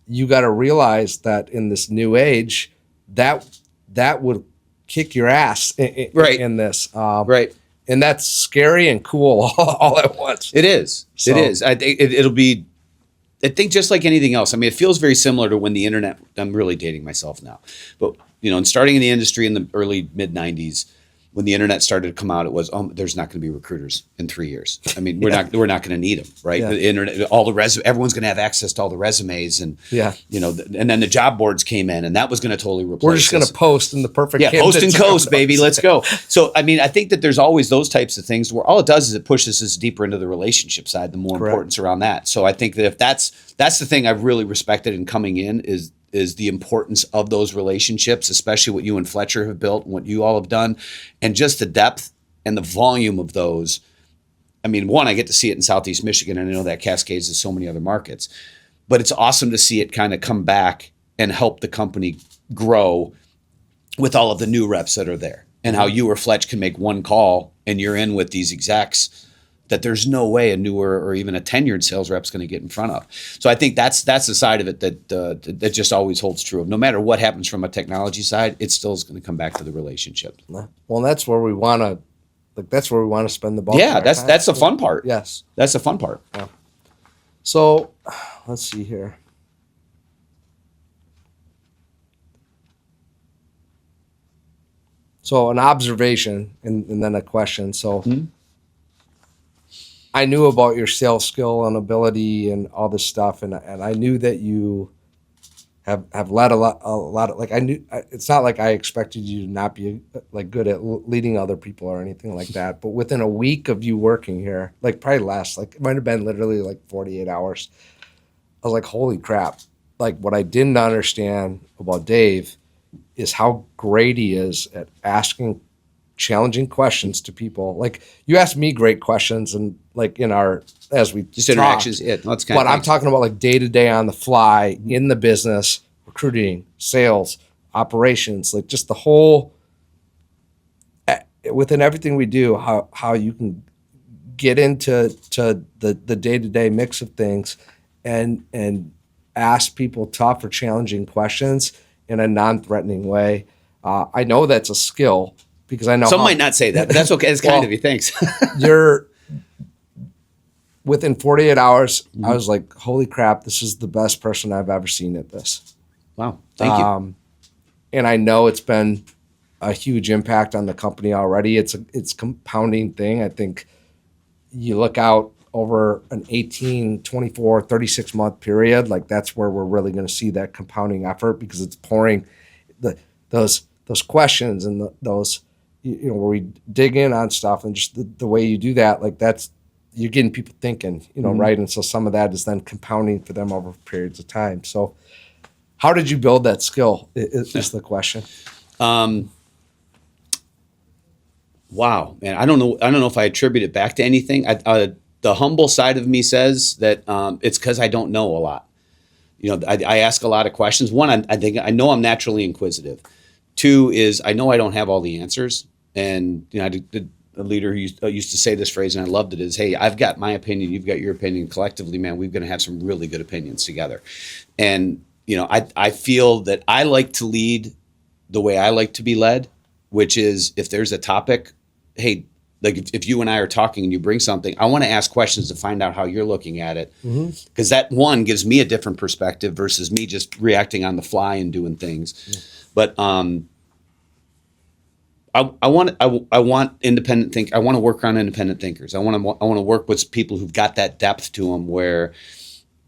you got to realize that in this new age, that would kick your ass in this. And that's scary and cool all at once. It is. So, it is. It'll be, I think just like anything else. I mean, it feels very similar to when the internet, I'm really dating myself now, but and starting in the industry in the early mid 90s, when the internet started to come out, it was, there's not going to be recruiters in 3 years. I mean, we're not going to need them, right? Yeah. The internet, everyone's going to have access to all the resumes, and and then the job boards came in, and that was going to totally replace. We're just going to post in the perfect. Yeah, post and coast, baby. Let's go. So, I mean, I think that there's always those types of things where all it does is it pushes us deeper into the relationship side, the more importance around that. So, I think that if that's the thing I've really respected in coming in is the importance of those relationships, especially what you and Fletcher have built and what you all have done, and just the depth and the volume of those. I mean, one, I get to see it in Southeast Michigan, and I know that cascades to so many other markets, but it's awesome to see it kind of come back and help the company grow with all of the new reps that are there, and how you or Fletch can make one call and you're in with these execs that there's no way a newer or even a tenured sales rep's going to get in front of. So I think that's the side of it that just always holds true. No matter what happens from a technology side, it still is going to come back to the relationship. Well, that's where we want to, that's where we want to spend the bulk. Yeah, that's the fun part. Yes, that's the fun part. Yeah. So let's see here. So an observation and then a question. So. I knew about your sales skill and ability and all this stuff, and I knew that you have led a lot of, like, I knew it's not like I expected you to not be like good at leading other people or anything like that. But within a week of you working here, like probably less, like it might have been literally like 48 hours. I was like, holy crap! Like what I didn't understand about Dave is how great he is at asking challenging questions to people. Like you asked me great questions, and like in our as we just interactions. Yeah, that's kind but I'm talking about like day to day on the fly in the business, recruiting, sales, operations, like just the whole within everything we do. How you can get into the day to day mix of things, and ask people tough or challenging questions in a non-threatening way. I know that's a skill. Because I know some might not say that, but that's okay. It's kind of you. Thanks. You're within 48 hours. I was like, "Holy crap! This is the best person I've ever seen at this." Wow, thank you. And I know it's been a huge impact on the company already. It's compounding thing. I think you look out over an 18, 24, 36 month period. Like that's where we're really going to see that compounding effort, because it's pouring those questions and those. Where we dig in on stuff, and just the way you do that, like that's, you're getting people thinking, right? And so some of that is then compounding for them over periods of time. So how did you build that skill is the question. Wow, man, I don't know if I attribute it back to anything. The humble side of me says that it's because I don't know a lot. I ask a lot of questions. One, I think I know I'm naturally inquisitive. Two is I know I don't have all the answers. And a leader who used to say this phrase, and I loved it, is, hey, I've got my opinion, you've got your opinion. Collectively, man, we're going to have some really good opinions together. And, I feel that I like to lead the way I like to be led, which is if there's a topic, hey, like if you and I are talking and you bring something, I want to ask questions to find out how you're looking at it. Because that one gives me a different perspective versus me just reacting on the fly and doing things. Yeah. But I want independent think. I want to work around independent thinkers. I want to work with people who've got that depth to them where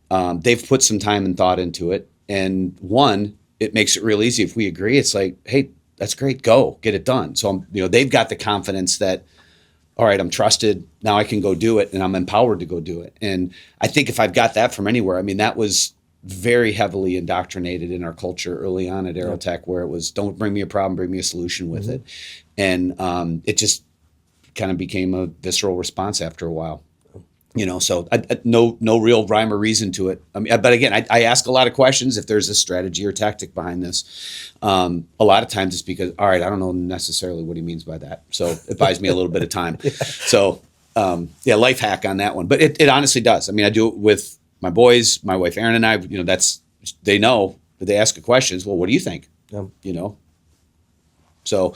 they've put some time and thought into it. And one, it makes it real easy. If we agree, it's like, hey, that's great. Go get it done. So they've got the confidence that, all right, I'm trusted. Now I can go do it, and I'm empowered to go do it. And I think if I've got that from anywhere, I mean, that was very heavily indoctrinated in our culture early on at Aerotech, where it was, don't bring me a problem, bring me a solution with it. And it just kind of became a visceral response after a while. So no real rhyme or reason to it. I mean, but again, I ask a lot of questions if there's a strategy or tactic behind this. A lot of times it's because, all right, I don't know necessarily what he means by that. So it buys me a little bit of time. So life hack on that one. But it honestly does. I mean, I do it with my boys, my wife, Erin, and I. They know, they ask the questions. Well, what do you think? So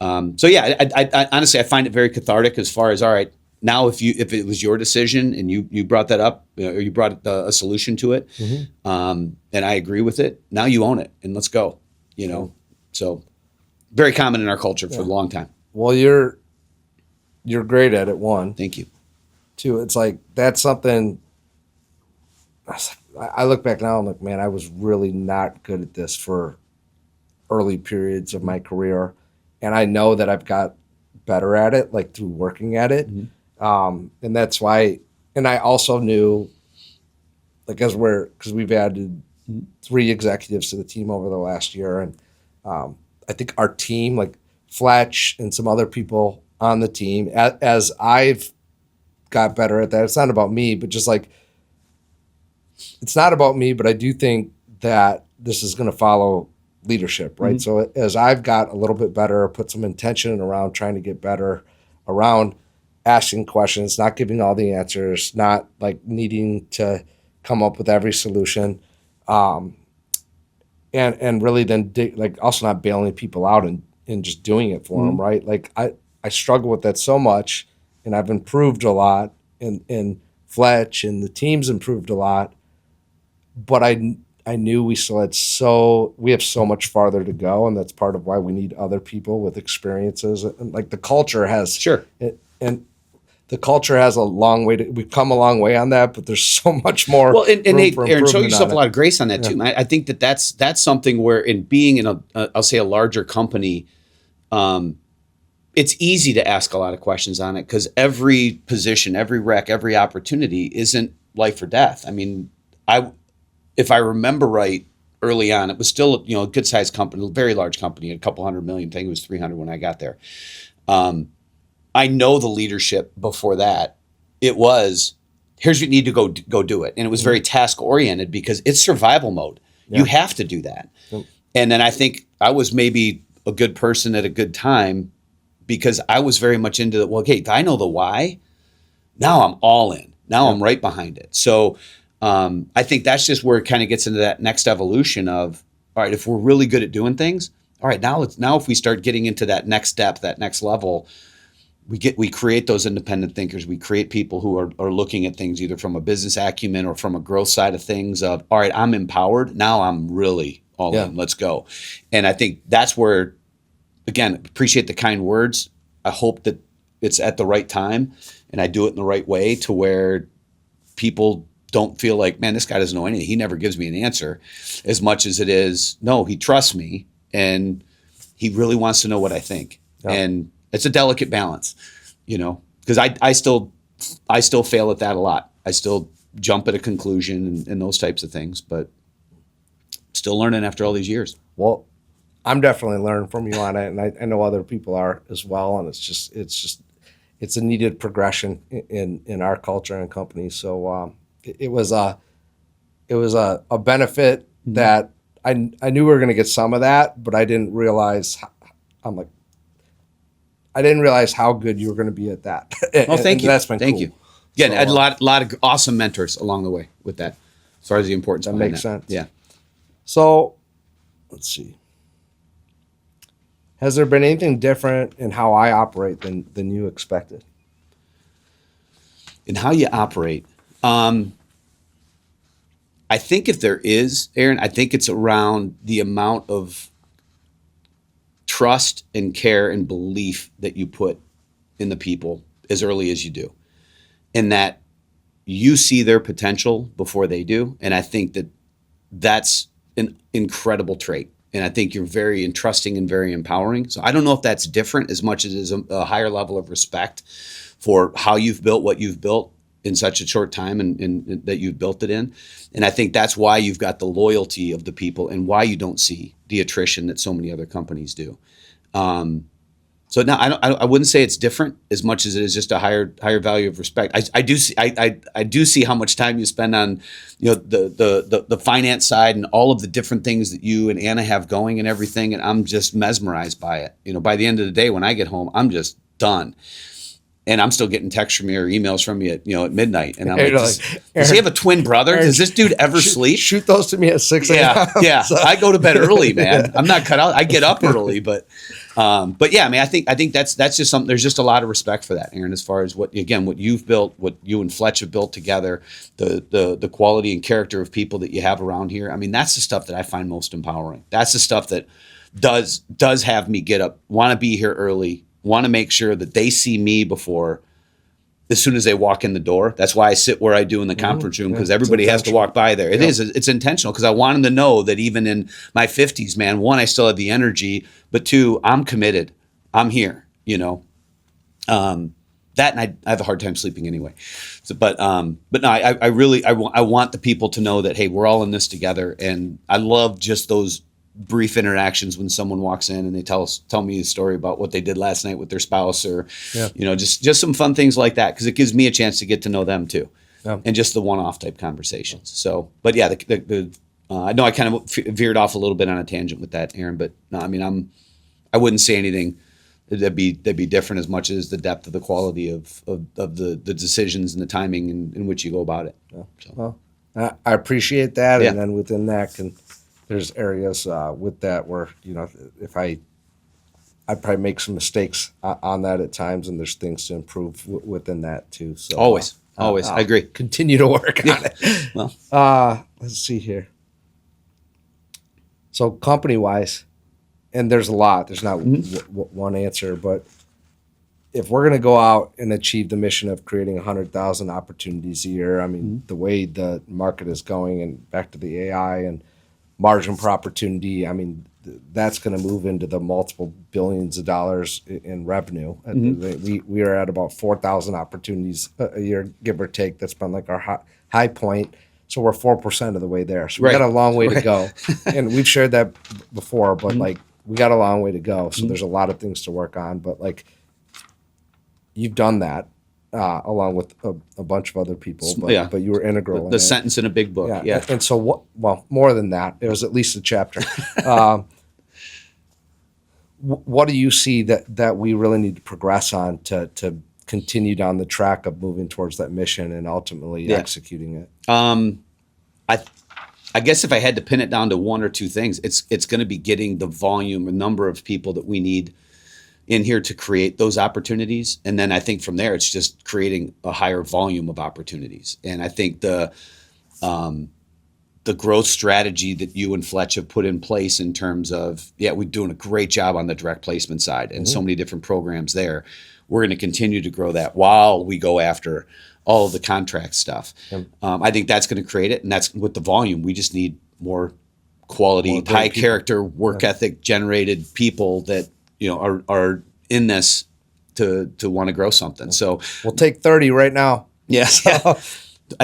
I honestly, I find it very cathartic as far as, all right, now, if it was your decision and you brought that up, or you brought a solution to it, and I agree with it, now you own it and let's go. So very common in our culture for a long time. Well, you're great at it. One, thank you. Two, it's like that's something. I look back now and like, man, I was really not good at this for early periods of my career, and I know that I've got better at it, like through working at it. And that's why, and I also knew, like, because we've added 3 executives to the team over the last year. And I think our team, like Fletch and some other people on the team, as I've got better at that, it's not about me, but just like, it's not about me, but I do think that this is going to follow leadership, right? So as I've got a little bit better, put some intention around trying to get better around asking questions, not giving all the answers, not like needing to come up with every solution, and really then like also not bailing people out and just doing it for them, right? Like I struggle with that so much, and I've improved a lot, and Fletch and the team's improved a lot, but I knew we have so much farther to go, and that's part of why we need other people with experiences. And like the culture has, and the culture has a long way we've come a long way on that, but there's so much more. Well, and hey, Aaron, show yourself a lot of grace on that too. I think that's something where, in being in I'll say a larger company, it's easy to ask a lot of questions on it because every position, every rec, every opportunity isn't life or death. I mean, if I remember right, early on, it was still a good sized company, a very large company, a couple $100 million. I think it was 300 when I got there. I know the leadership before that. It was, here's what you need to go do it, and it was very task oriented because it's survival mode. Yeah. You have to do that. And then I think I was maybe a good person at a good time because I was very much into it. Well, okay, I know the why. Now I'm all in. Now I'm right behind it. So I think that's just where it kind of gets into that next evolution of, all right, if we're really good at doing things, all right, now if we start getting into that next step, that next level, we create those independent thinkers. We create people who are looking at things either from a business acumen or from a growth side of things of, all right, I'm empowered. Now I'm really all in. Let's go. And I think that's where, again, appreciate the kind words. I hope that it's at the right time and I do it in the right way to where people don't feel like, man, this guy doesn't know anything. He never gives me an answer, as much as it is, no, he trusts me and he really wants to know what I think. Yeah. And it's a delicate balance, because I still fail at that a lot. I still jump at a conclusion and those types of things, but still learning after all these years. Well, I'm definitely learning from you on it, and I know other people are as well. And it's a needed progression in our culture and company. So it was a benefit that I knew we were going to get some of that, but I didn't realize. I didn't realize how good you were going to be at that. Well, thank you. That's been Thank cool. you. Again, So, I had a lot of awesome mentors along the way with that, as far as the importance. That behind makes sense. Yeah. So let's see. Has there been anything different in how I operate than you expected? In how you operate, I think if there is, Aaron, I think it's around the amount of trust and care and belief that you put in the people as early as you do, and that you see their potential before they do. And I think that that's an incredible trait. And I think you're very entrusting and very empowering. So I don't know if that's different as much as it is a higher level of respect for how you've built what you've built in such a short time and that you've built it in. And I think that's why you've got the loyalty of the people and why you don't see the attrition that so many other companies do. So now I wouldn't say it's different as much as it is just a higher value of respect. I do see how much time you spend on, the finance side and all of the different things that you and Anna have going and everything, and I'm just mesmerized by it. By the end of the day when I get home, I'm just done. And I'm still getting texts from you or emails from you at midnight. And I'm like, does he have a twin brother? Does this dude ever sleep? Shoot those to me at 6 a.m. Yeah. So. I go to bed early, man. I'm not cut out. I get up early, but yeah, I mean, I think that's just something. There's just a lot of respect for that, Aaron, as far as what you've built, what you and Fletch have built together, the quality and character of people that you have around here. I mean, that's the stuff that I find most empowering. That's the stuff that does have me get up, want to be here early, want to make sure that they see me before, as soon as they walk in the door. That's why I sit where I do in the conference room, because everybody has to walk by there. It's intentional, because I want them to know that even in my 50s, man, one, I still have the energy, but two, I'm committed. I'm here, that, and I have a hard time sleeping anyway. So, but no, I really want the people to know that, hey, we're all in this together. And I love just those brief interactions when someone walks in and they tell me a story about what they did last night with their spouse, or just some fun things like that, because it gives me a chance to get to know them too, and just the one-off type conversations. So, but yeah, I know I kind of veered off a little bit on a tangent with that, Aaron, but no, I mean, I wouldn't say anything that'd be different as much as the depth of the quality of the decisions and the timing in which you go about it. Yeah. So. Well, I appreciate that, and then within that there's areas with that where, if I'd probably make some mistakes on that at times, and there's things to improve within that too. So always, I agree. Continue to work on it. Well, let's see here. So company wise, and there's a lot. There's not one answer, but if we're going to go out and achieve the mission of creating 100,000 opportunities a year, I mean, the way the market is going, and back to the AI and margin per opportunity, I mean, that's going to move into the multiple billions of dollars in revenue. We are at about 4,000 opportunities a year, give or take. That's been like our high point. So we're 4% of the way there. So we got a long way to go. And we've shared that before, but we got a long way to go. So there's a lot of things to work on. But you've done that along with a bunch of other people. But you were integral. The sentence in a big book. Yeah. And so more than that, it was at least a chapter. What do you see that we really need to progress on to continue down the track of moving towards that mission and ultimately executing it? I guess if I had to pin it down to one or two things, it's going to be getting the volume, a number of people that we need in here to create those opportunities. And then I think from there, it's just creating a higher volume of opportunities. And I think the growth strategy that you and Fletch have put in place in terms of, we're doing a great job on the direct placement side and so many different programs there. We're going to continue to grow that while we go after all of the contract stuff. I think that's going to create it. And that's with the volume. We just need more quality, high character, work ethic generated people that, are in this to want to grow something. So we'll take 30 right now. Yeah.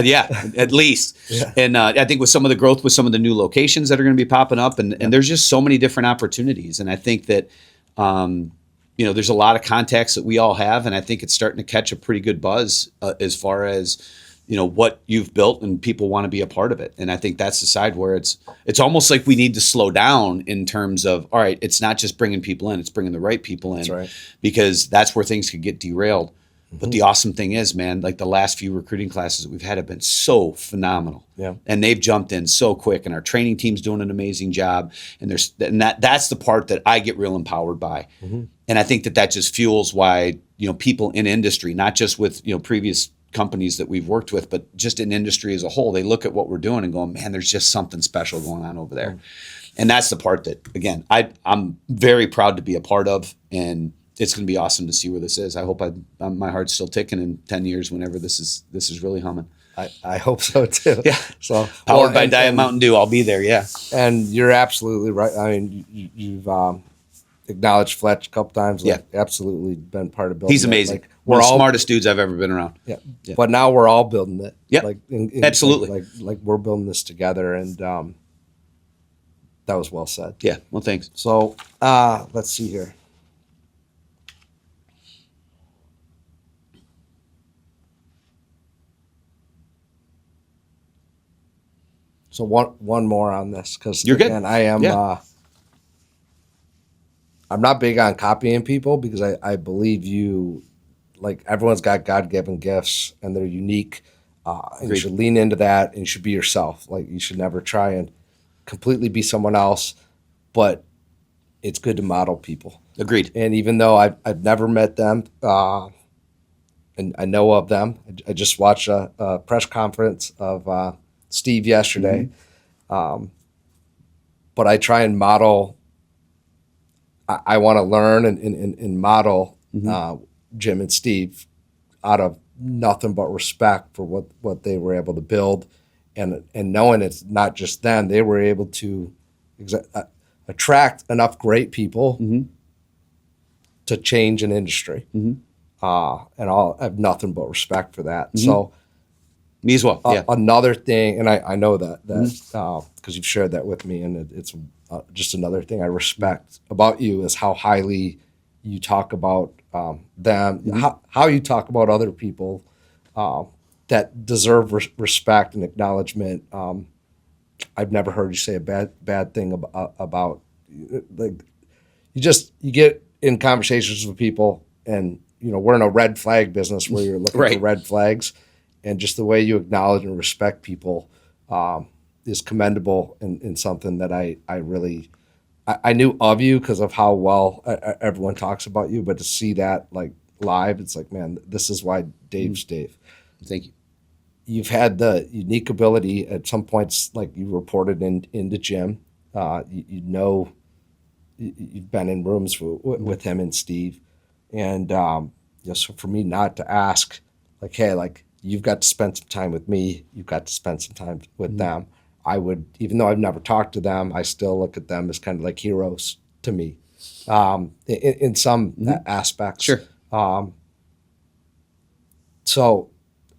Yeah, at least. Yeah. And I think with some of the growth with some of the new locations that are going to be popping up, and there's just so many different opportunities. And I think that, there's a lot of contacts that we all have, and I think it's starting to catch a pretty good buzz as far as, what you've built and people want to be a part of it. And I think that's the side where it's almost like we need to slow down in terms of, all right, it's not just bringing people in, it's bringing the right people in. That's right. Because that's where things could get derailed. But the awesome thing is, man, like the last few recruiting classes that we've had have been so phenomenal. Yeah. And they've jumped in so quick, and our training team's doing an amazing job. And that's the part that I get real empowered by. And I think that just fuels why, people in industry, not just with, previous companies that we've worked with, but just in industry as a whole, they look at what we're doing and go, man, there's just something special going on over there. And that's the part that, again, I'm very proud to be a part of, and it's going to be awesome to see where this is. I hope my heart's still ticking in 10 years whenever this is really humming. I hope so too. Yeah. So powered by Diet Mountain Dew, I'll be there. Yeah. And you're absolutely right. I mean, you've acknowledged Fletch a couple times. Like, absolutely been part of building. He's amazing. Like, One of the smartest dudes I've ever been around. Yeah. But now we're all building it. Yeah. Like absolutely. Like we're building this together, and that was well said. Yeah. Well, thanks. So let's see here. So one more on this, because again, I am I'm not big on copying people, because I believe like everyone's got God-given gifts and they're unique, and you should lean into that, and you should be yourself. Like, you should never try and completely be someone else, but it's good to model people. Agreed. And even though I've never met them, and I know of them, I just watched a press conference of Steve yesterday, but I try and model. I want to learn and model Jim and Steve out of nothing but respect for what they were able to build, and knowing it's not just them. They were able to attract enough great people to change an industry, and I have nothing but respect for that. So. Me as well. Yeah. Another thing, and I know that because you've shared that with me, and it's just another thing I respect about you is how highly you talk about them, how you talk about other people that deserve respect and acknowledgement. I've never heard you say a bad thing about like you get in conversations with people, and we're in a red flag business where you're looking for red flags. And just the way you acknowledge and respect people is commendable, and something that I really knew of you because of how well everyone talks about you. But to see that like live, it's like, man, this is why Dave's Dave. Thank you. You've had the unique ability at some points, like you reported into Jim. You've been in rooms with him and Steve, and so for me not to ask, like, hey, like, you've got to spend some time with me. You've got to spend some time with them. I would, even though I've never talked to them, I still look at them as kind of like heroes to me, in some aspects. Sure. So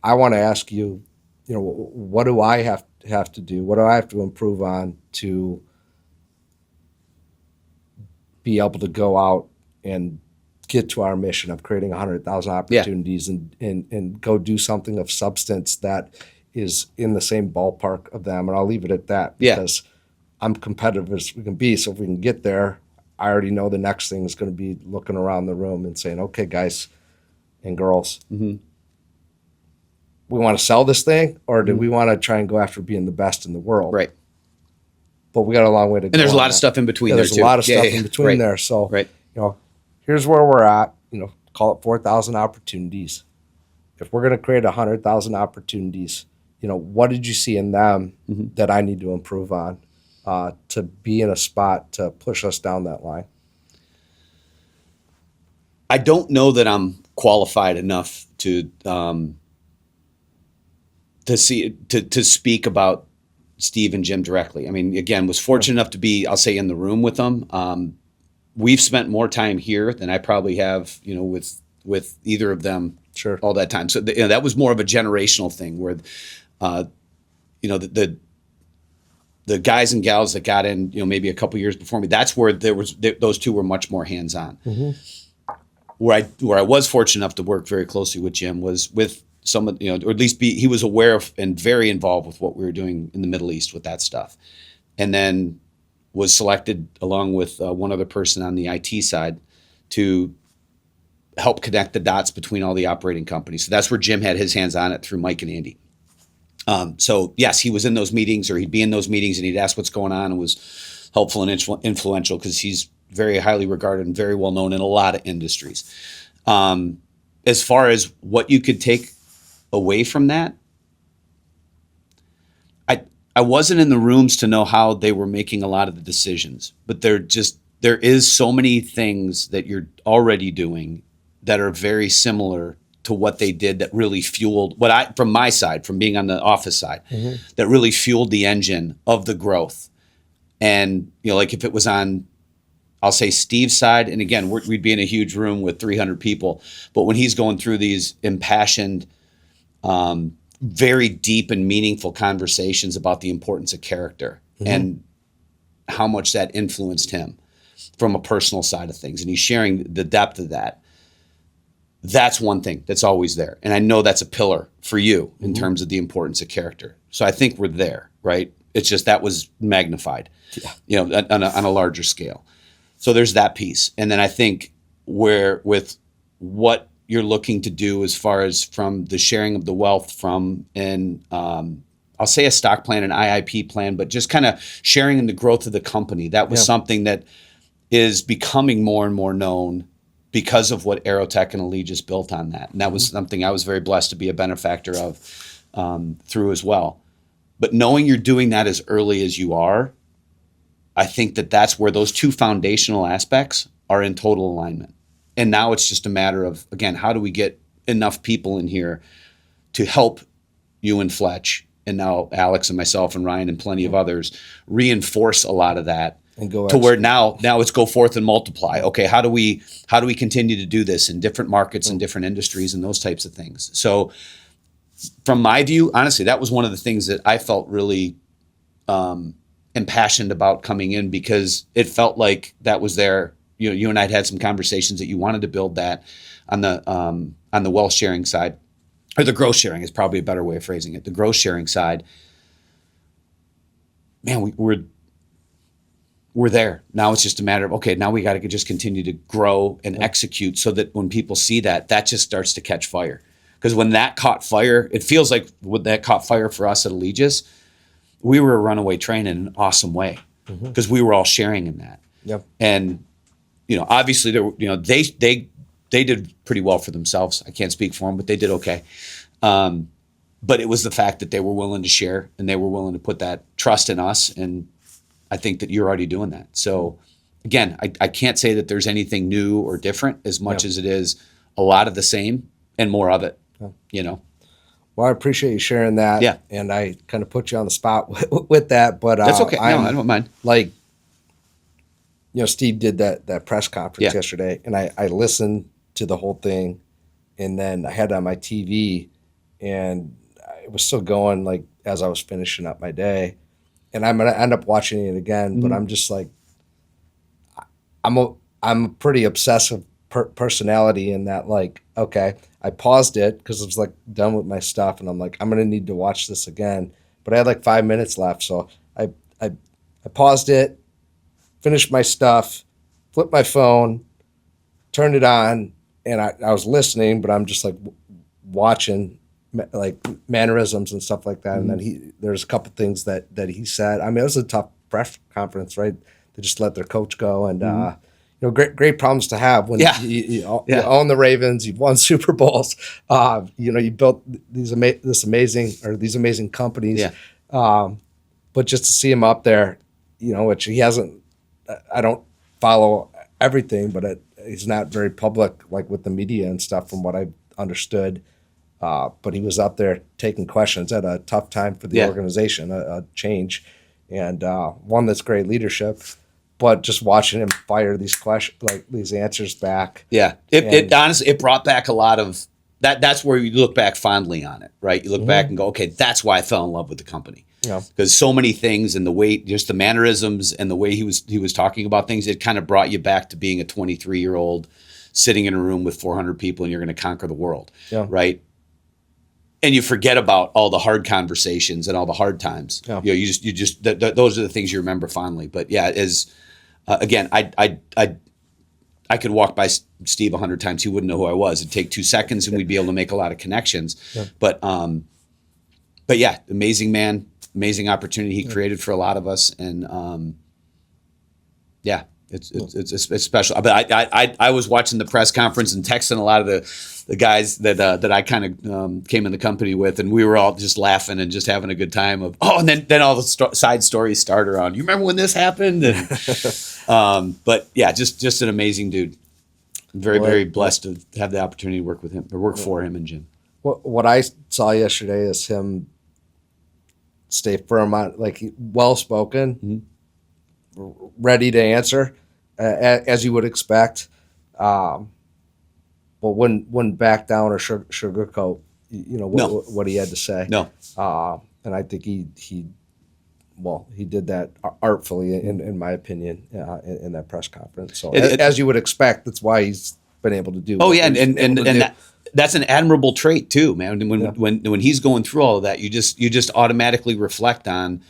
I want to ask you, what do I have to do? What do I have to improve on to be able to go out and get to our mission of creating 100,000 opportunities and go do something of substance that is in the same ballpark of them? And I'll leave it at that, because I'm competitive as we can be. So if we can get there, I already know the next thing is going to be looking around the room and saying, okay, guys and girls, we want to sell this thing, or do we want to try and go after being the best in the world? Right. But we got a long way to go. And there's a lot of stuff in between there too. There's a lot of stuff in between there. So, here's where we're at, call it 4,000 opportunities. If we're going to create 100,000 opportunities, what did you see in them that I need to improve on to be in a spot to push us down that line? I don't know that I'm qualified enough to speak about Steve and Jim directly. I mean, again, was fortunate enough to be, I'll say, in the room with them. We've spent more time here than I probably have, with either of them Sure. all that time. So that was more of a generational thing where, the guys and gals that got in, maybe a couple years before me, that's where those two were much more hands-on. Where I was fortunate enough to work very closely with Jim was with some of, or at least he was aware of and very involved with what we were doing in the Middle East with that stuff. And then was selected along with one other person on the IT side to help connect the dots between all the operating companies. So that's where Jim had his hands on it through Mike and Andy. So yes, he was in those meetings, or he'd be in those meetings and he'd ask what's going on, and was helpful and influential because he's very highly regarded and very well known in a lot of industries. As far as what you could take away from that, I wasn't in the rooms to know how they were making a lot of the decisions, but there is so many things that you're already doing that are very similar to what they did that really fueled from my side, from being on the office side, that really fueled the engine of the growth. And, like if it was on, I'll say Steve's side, and again, we'd be in a huge room with 300 people, but when he's going through these impassioned, very deep and meaningful conversations about the importance of character and how much that influenced him from a personal side of things. And he's sharing the depth of that. That's one thing that's always there. And I know that's a pillar for you in terms of the importance of character. So I think we're there, right? It's just that was magnified, on a larger scale. So there's that piece. And then I think with what you're looking to do as far as from the sharing of the wealth from I'll say a stock plan, an IIP plan, but just kind of sharing in the growth of the company. That was something that is becoming more and more known because of what Aerotech and Allegis built on that. And that was something I was very blessed to be a benefactor of through as well. But knowing you're doing that as early as you are, I think that's where those two foundational aspects are in total alignment. And now it's just a matter of, again, how do we get enough people in here to help you and Fletch, and now Alex and myself and Ryan and plenty of others, reinforce a lot of that and go to where now it's go forth and multiply. Okay, how do we continue to do this in different markets and different industries and those types of things? So from my view, honestly, that was one of the things that I felt really impassioned about coming in, because it felt like that was there. You and I had some conversations that you wanted to build that on the wealth sharing side, or the growth sharing is probably a better way of phrasing it. The growth sharing side, man, we're there. Now it's just a matter of, okay, now we got to just continue to grow and execute so that when people see that just starts to catch fire. Because when that caught fire, it feels like when that caught fire for us at Allegis, we were a runaway train in an awesome way, because we were all sharing in that. Yep. And obviously, they did pretty well for themselves. I can't speak for them, but they did okay. But it was the fact that they were willing to share and they were willing to put that trust in us. And I think that you're already doing that. So again, I can't say that there's anything new or different as much as it is a lot of the same and more of it, Well, I appreciate you sharing that. Yeah. And I kind of put you on the spot with that, but that's okay. No, I don't mind. Like, Steve did that press conference yesterday, and I listened to the whole thing, and then I had it on my TV, and it was still going like as I was finishing up my day, and I'm gonna end up watching it again. But I'm just like, I'm a pretty obsessive personality in that, like, okay, I paused it because I was like done with my stuff, and I'm like, I'm gonna need to watch this again. But I had like 5 minutes left, so I paused it, finished my stuff, flipped my phone, turned it on, and I was listening, but I'm just like watching like mannerisms and stuff like that. And then there's a couple things that he said. I mean, it was a tough press conference, right? They just let their coach go, and great problems to have when you own the Ravens, you've won Super Bowls, you built these amazing companies, but just to see him up there, which he hasn't. I don't follow everything, but he's not very public, like with the media and stuff, from what I've understood. But he was up there taking questions at a tough time for the organization, a change, and one that's great leadership. But just watching him fire these questions, like these answers back. Yeah, it honestly, it brought back a lot of that's where you look back fondly on it, right? You look back and go, okay, that's why I fell in love with the company. Yeah. Because so many things and the way, just the mannerisms and the way he was talking about things, it kind of brought you back to being a 23-year-old sitting in a room with 400 people and you're going to conquer the world, right? And you forget about all the hard conversations and all the hard times. Yeah. You just those are the things you remember fondly. But yeah, as again, I could walk by Steve 100 times. He wouldn't know who I was. It'd take 2 seconds and we'd be able to make a lot of connections. Yeah. But yeah, amazing man, amazing opportunity he created for a lot of us. And yeah, it's special. But I was watching the press conference and texting a lot of the guys that I kind of came in the company with, and we were all just laughing and just having a good time and then all the side stories start around. You remember when this happened? And, but yeah, just an amazing dude. I'm very blessed to have the opportunity to work with him or work for him and Jim. What I saw yesterday is him stay firm on, like, well spoken, ready to answer, as you would expect, but wouldn't back down or sugarcoat, what he had to say. No. And I think he did that artfully, in my opinion, in that press conference. So as you would expect, that's why he's been able to do. Oh yeah, and that's an admirable trait too, man. When he's going through all of that, you just automatically reflect on,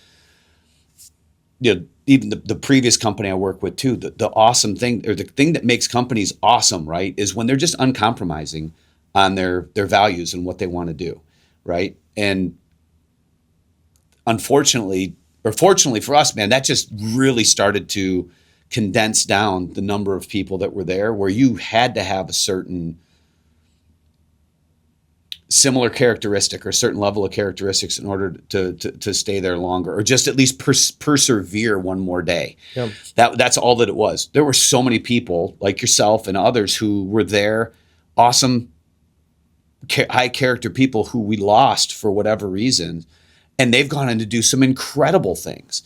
even the previous company I work with too. The awesome thing, or the thing that makes companies awesome, right, is when they're just uncompromising on their values and what they want to do, right? And unfortunately, or fortunately for us, man, that just really started to condense down the number of people that were there, where you had to have a certain similar characteristic or a certain level of characteristics in order to stay there longer, or just at least persevere one more day. Yeah. That's all that it was. There were so many people like yourself and others who were there, awesome, high character people who we lost for whatever reason. And they've gone on to do some incredible things.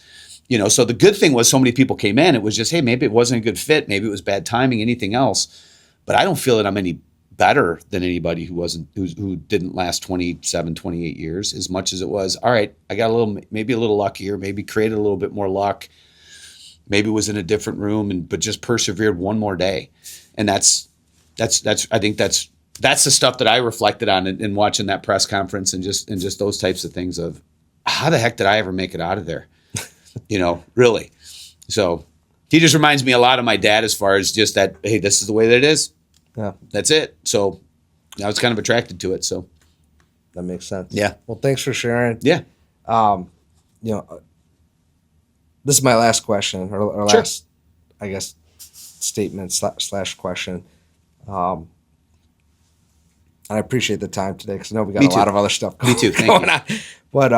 So the good thing was so many people came in. It was just, hey, maybe it wasn't a good fit. Maybe it was bad timing, anything else. But I don't feel that I'm any better than anybody who didn't last 27, 28 years, as much as it was, all right, I got maybe a little luckier, maybe created a little bit more luck, maybe was in a different room, but just persevered one more day. And I think that's the stuff that I reflected on in watching that press conference and just those types of things of, how the heck did I ever make it out of there? Really. So he just reminds me a lot of my dad, as far as just that, hey, this is the way that it is. Yeah. That's it. So I was kind of attracted to it. So that makes sense. Yeah. Well, thanks for sharing. Yeah. This is my last question, or last, I guess, statement / question. And I appreciate the time today, because I know we got a lot of other stuff going, Me too. Thank you. on. But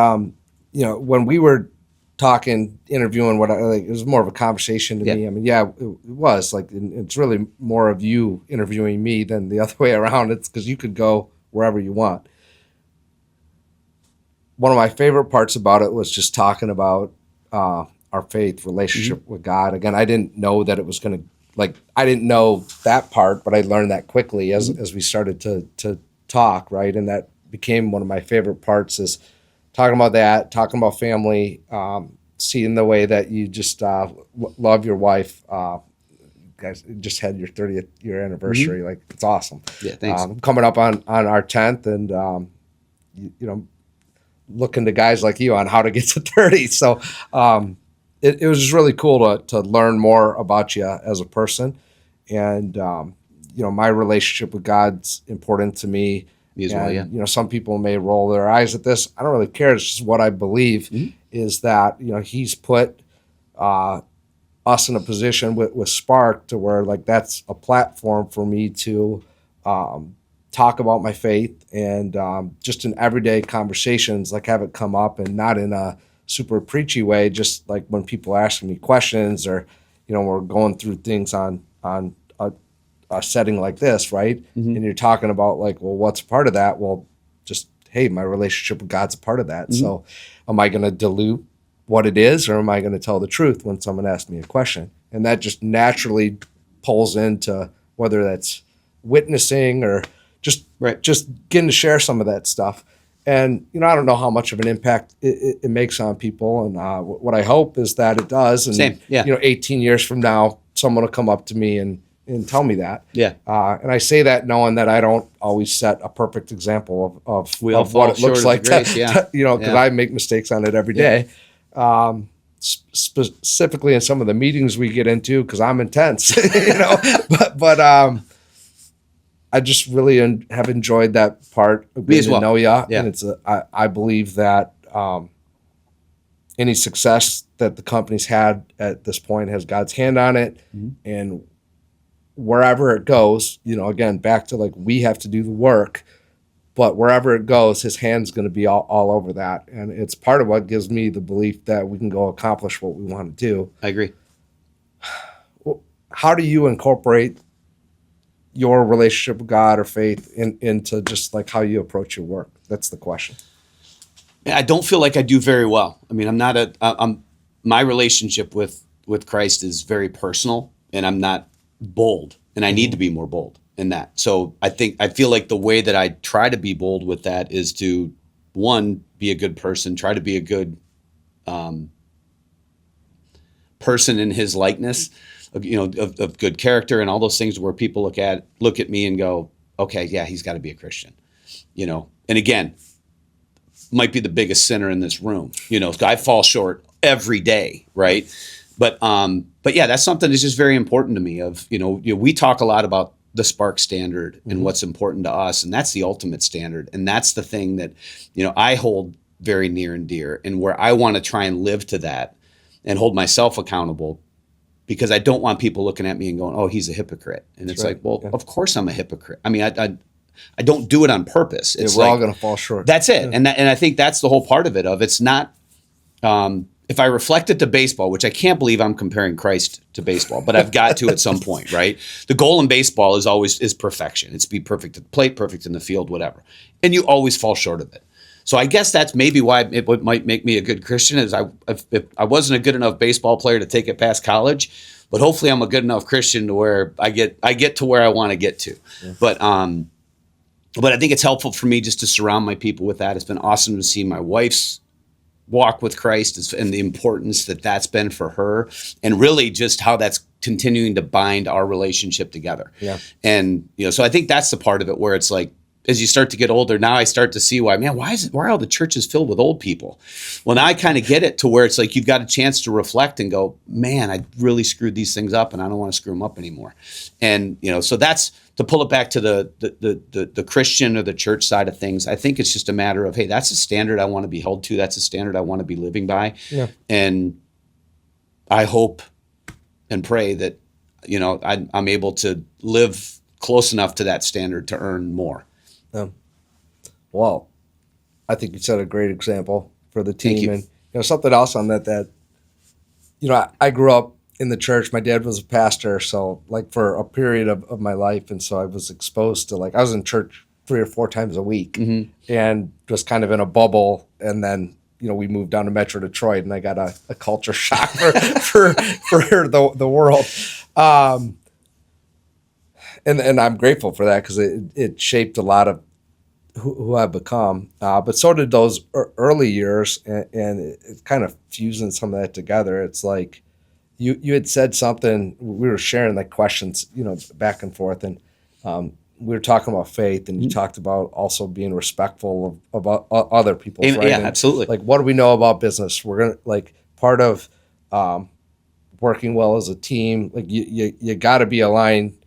when we were talking, interviewing, it was more of a conversation to me. I mean, yeah, it was like, it's really more of you interviewing me than the other way around. It's because you could go wherever you want. One of my favorite parts about it was just talking about our faith relationship with God. Again, I didn't know that it was going to, I didn't know that part, but I learned that quickly as we started to talk, right? And that became one of my favorite parts, is talking about that, talking about family, seeing the way that you just love your wife. You guys just had your 30th year anniversary. Like, it's awesome. Yeah, thanks. Coming up on our 10th, and looking to guys like you on how to get to 30. So it was just really cool to learn more about you as a person. And my relationship with God's important to me. As well, yeah. Some people may roll their eyes at this. I don't really care. It's just what I believe is that, he's put us in a position with Spark to where, that's a platform for me to talk about my faith, and just in everyday conversations, have it come up, and not in a super preachy way, just like when people are asking me questions, or, we're going through things on a setting like this, right? And you're talking about well, what's part of that? Well, just, hey, my relationship with God's a part of that. So am I going to dilute what it is, or am I going to tell the truth when someone asks me a question? And that just naturally pulls into whether that's witnessing or just getting to share some of that stuff. And, I don't know how much of an impact it makes on people. And what I hope is that it does. And, Same. Yeah. 18 years from now, someone will come up to me and tell me that. Yeah. And I say that knowing that I don't always set a perfect example of fall what it looks short like, of the grace, because I make mistakes on it every day. Specifically in some of the meetings we get into, because I'm intense, but I just really have enjoyed that part of getting to know you. Yeah. And I believe that any success that the company's had at this point has God's hand on it. Mm-hmm. And wherever it goes, again, back to we have to do the work, but wherever it goes, his hand's going to be all over that. And it's part of what gives me the belief that we can go accomplish what we want to do. I agree. Well, how do you incorporate your relationship with God or faith into just how you approach your work? That's the question. I don't feel like I do very well. I mean, my relationship with Christ is very personal, and I'm not bold, and I need to be more bold in that. So I feel like the way that I try to be bold with that is to, one, be a good person, try to be a good person in his likeness, of good character and all those things, where people look at me and go, okay, yeah, he's got to be a Christian, and again, might be the biggest sinner in this room, I fall short every day. Right. But yeah, that's something that's just very important to me we talk a lot about the Spark standard and what's important to us. And that's the ultimate standard. And that's the thing that, I hold very near and dear, and where I want to try and live to that and hold myself accountable, because I don't want people looking at me and going, oh, he's a hypocrite. And it's right. Well, yeah. Of course I'm a hypocrite. I mean, I don't do it on purpose. It's we're all going to fall short. That's it. Yeah. And I think that's the whole part of it. It's not, if I reflect it to baseball, which I can't believe I'm comparing Christ to baseball, but I've got to at some point, right? The goal in baseball is perfection. It's be perfect at the plate, perfect in the field, whatever. And you always fall short of it. So I guess that's maybe why it might make me a good Christian, is if I wasn't a good enough baseball player to take it past college, but hopefully I'm a good enough Christian to where I get to where I want to get to. Yeah. But I think it's helpful for me just to surround my people with that. It's been awesome to see my wife's walk with Christ and the importance that's been for her, and really just how that's continuing to bind our relationship together. Yeah. And, so I think that's the part of it where it's like, as you start to get older, now I start to see why are all the churches filled with old people? Well, now I kind of get it, to where it's like, you've got a chance to reflect and go, man, I really screwed these things up and I don't want to screw them up anymore. And, so that's, to pull it back to the Christian or the church side of things. I think it's just a matter of, hey, that's a standard I want to be held to. That's a standard I want to be living by. Yeah. And I hope and pray that, I'm able to live close enough to that standard to earn more. Well, I think you set a great example for the team. And something else on that I grew up in the church. My dad was a pastor, so for a period of my life, and so I was exposed to I was in church 3 or 4 times a week, mm-hmm. and just kind of in a bubble. And then we moved down to Metro Detroit, and I got a culture shock for the world. And I'm grateful for that, because it shaped a lot of who I've become. But so did those early years, and it kind of fusing some of that together. It's like you had said something, we were sharing questions, back and forth, and we were talking about faith, and you talked about also being respectful of other people's right. Yeah, and absolutely. What do we know about business? We're gonna part of working well as a team. You got to be aligned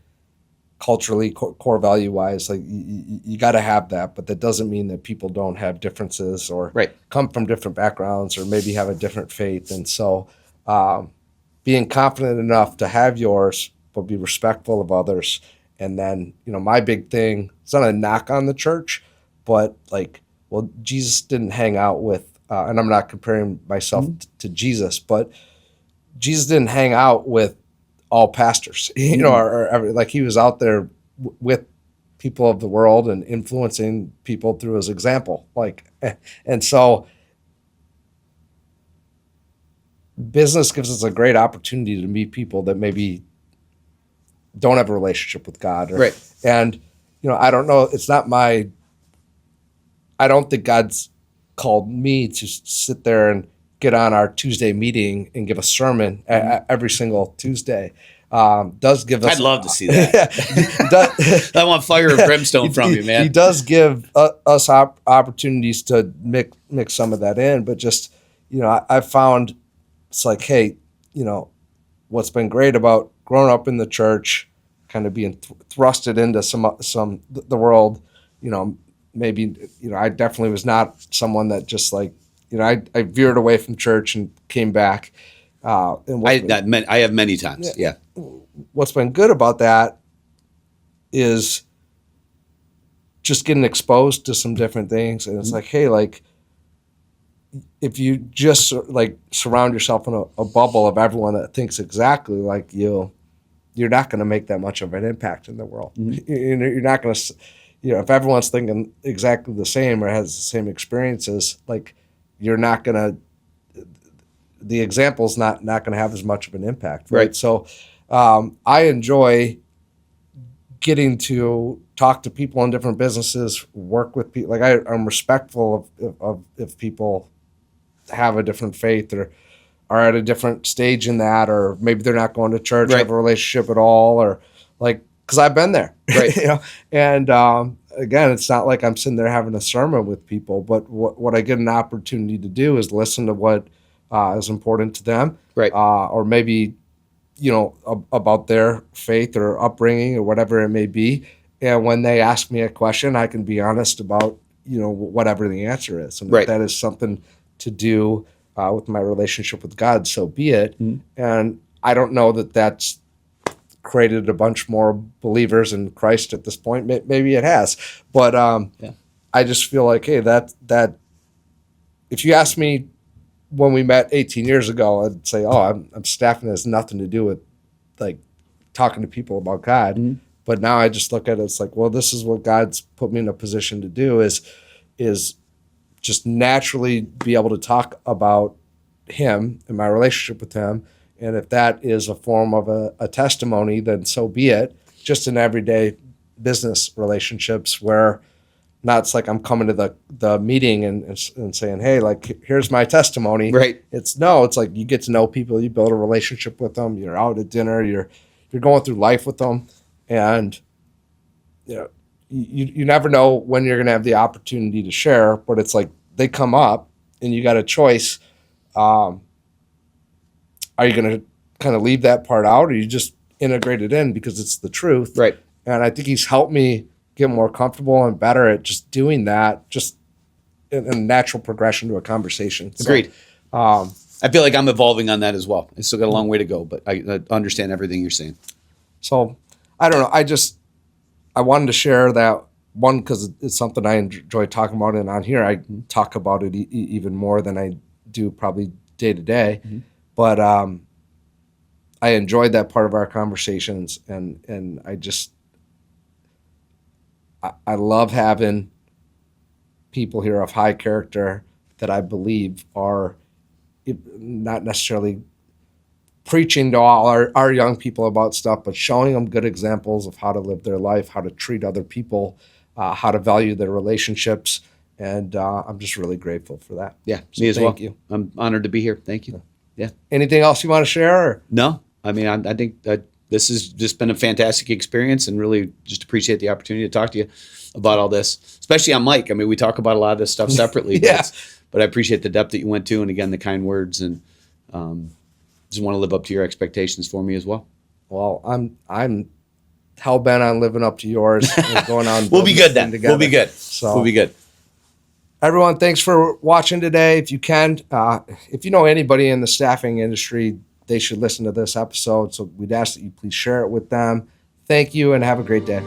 culturally, core value wise. You got to have that, but that doesn't mean that people don't have differences or right. come from different backgrounds or maybe have a different faith. And so being confident enough to have yours, but be respectful of others. And then, my big thing, it's not a knock on the church, but Jesus didn't hang out with, and I'm not comparing myself to Jesus, but Jesus didn't hang out with all pastors, or he was out there with people of the world and influencing people through his example. And so business gives us a great opportunity to meet people that maybe don't have a relationship with God. Right. And I don't know. It's not my. I don't think God's called me to sit there and get on our Tuesday meeting and give a sermon every single Tuesday. Does give us. I'd love to see that. I want fire and brimstone from you, man. He does give us opportunities to mix some of that in, but just I found it's like, hey, what's been great about growing up in the church, kind of being thrusted into the world, maybe I definitely was not someone that just like I veered away from church and came back. And I have many times. Yeah. What's been good about that is just getting exposed to some different things, and it's like, hey, like if you just like surround yourself in a bubble of everyone that thinks exactly like you, you're not going to make that much of an impact in the world. You're not going to. If everyone's thinking exactly the same or has the same experiences, like you're not gonna, the example's not gonna have as much of an impact, right? So, I enjoy getting to talk to people in different businesses, work with people. Like I'm respectful of if people have a different faith or are at a different stage in that, or maybe they're not going to church, have a relationship at all, or like. Because I've been there, right? And again, it's not like I'm sitting there having a sermon with people, but what I get an opportunity to do is listen to what is important to them, right? Or maybe about their faith or upbringing or whatever it may be. And when they ask me a question, I can be honest about whatever the answer is, and if that is something to do with my relationship with God, so be it. And I don't know that that's created a bunch more believers in Christ at this point. Maybe it has, but I just feel like, hey, that if you asked me when we met 18 years ago, I'd say, oh, I'm staffing has nothing to do with like talking to people about God. But now I just look at it, it's like, well, this is what God's put me in a position to do is just naturally be able to talk about Him and my relationship with Him. And if that is a form of a testimony, then so be it. Just in everyday business relationships where not it's like I'm coming to the meeting and saying, hey, like, here's my testimony. Right. It's like you get to know people, you build a relationship with them, you're out at dinner, you're going through life with them. And you never know when you're going to have the opportunity to share, but it's like they come up and you got a choice. Are you going to kind of leave that part out, or you just integrate it in because it's the truth? Right. And I think He's helped me get more comfortable and better at just doing that, just in a natural progression to a conversation. Agreed. So, I feel like I'm evolving on that as well. I still got a long way to go, but I understand everything you're saying. So I don't know. I wanted to share that one because it's something I enjoy talking about, and on here I talk about it even more than I do probably day to day. But I enjoyed that part of our conversations, and I love having people here of high character that I believe are not necessarily preaching to all our young people about stuff, but showing them good examples of how to live their life, how to treat other people, how to value their relationships. And I'm just really grateful for that. Yeah, so me as well. Thank you. I'm honored to be here. Thank you. Yeah. Anything else you want to share? Or? No. I mean, I think that this has just been a fantastic experience, and really just appreciate the opportunity to talk to you about all this, especially on mic. I mean, we talk about a lot of this stuff separately, but I appreciate the depth that you went to, and again, the kind words, and just want to live up to your expectations for me as well. Well, I'm hell bent on living up to yours and going on. We'll be good then. We'll be good. So we'll be good. Everyone, thanks for watching today. If you can, if you know anybody in the staffing industry, they should listen to this episode. So we'd ask that you please share it with them. Thank you and have a great day.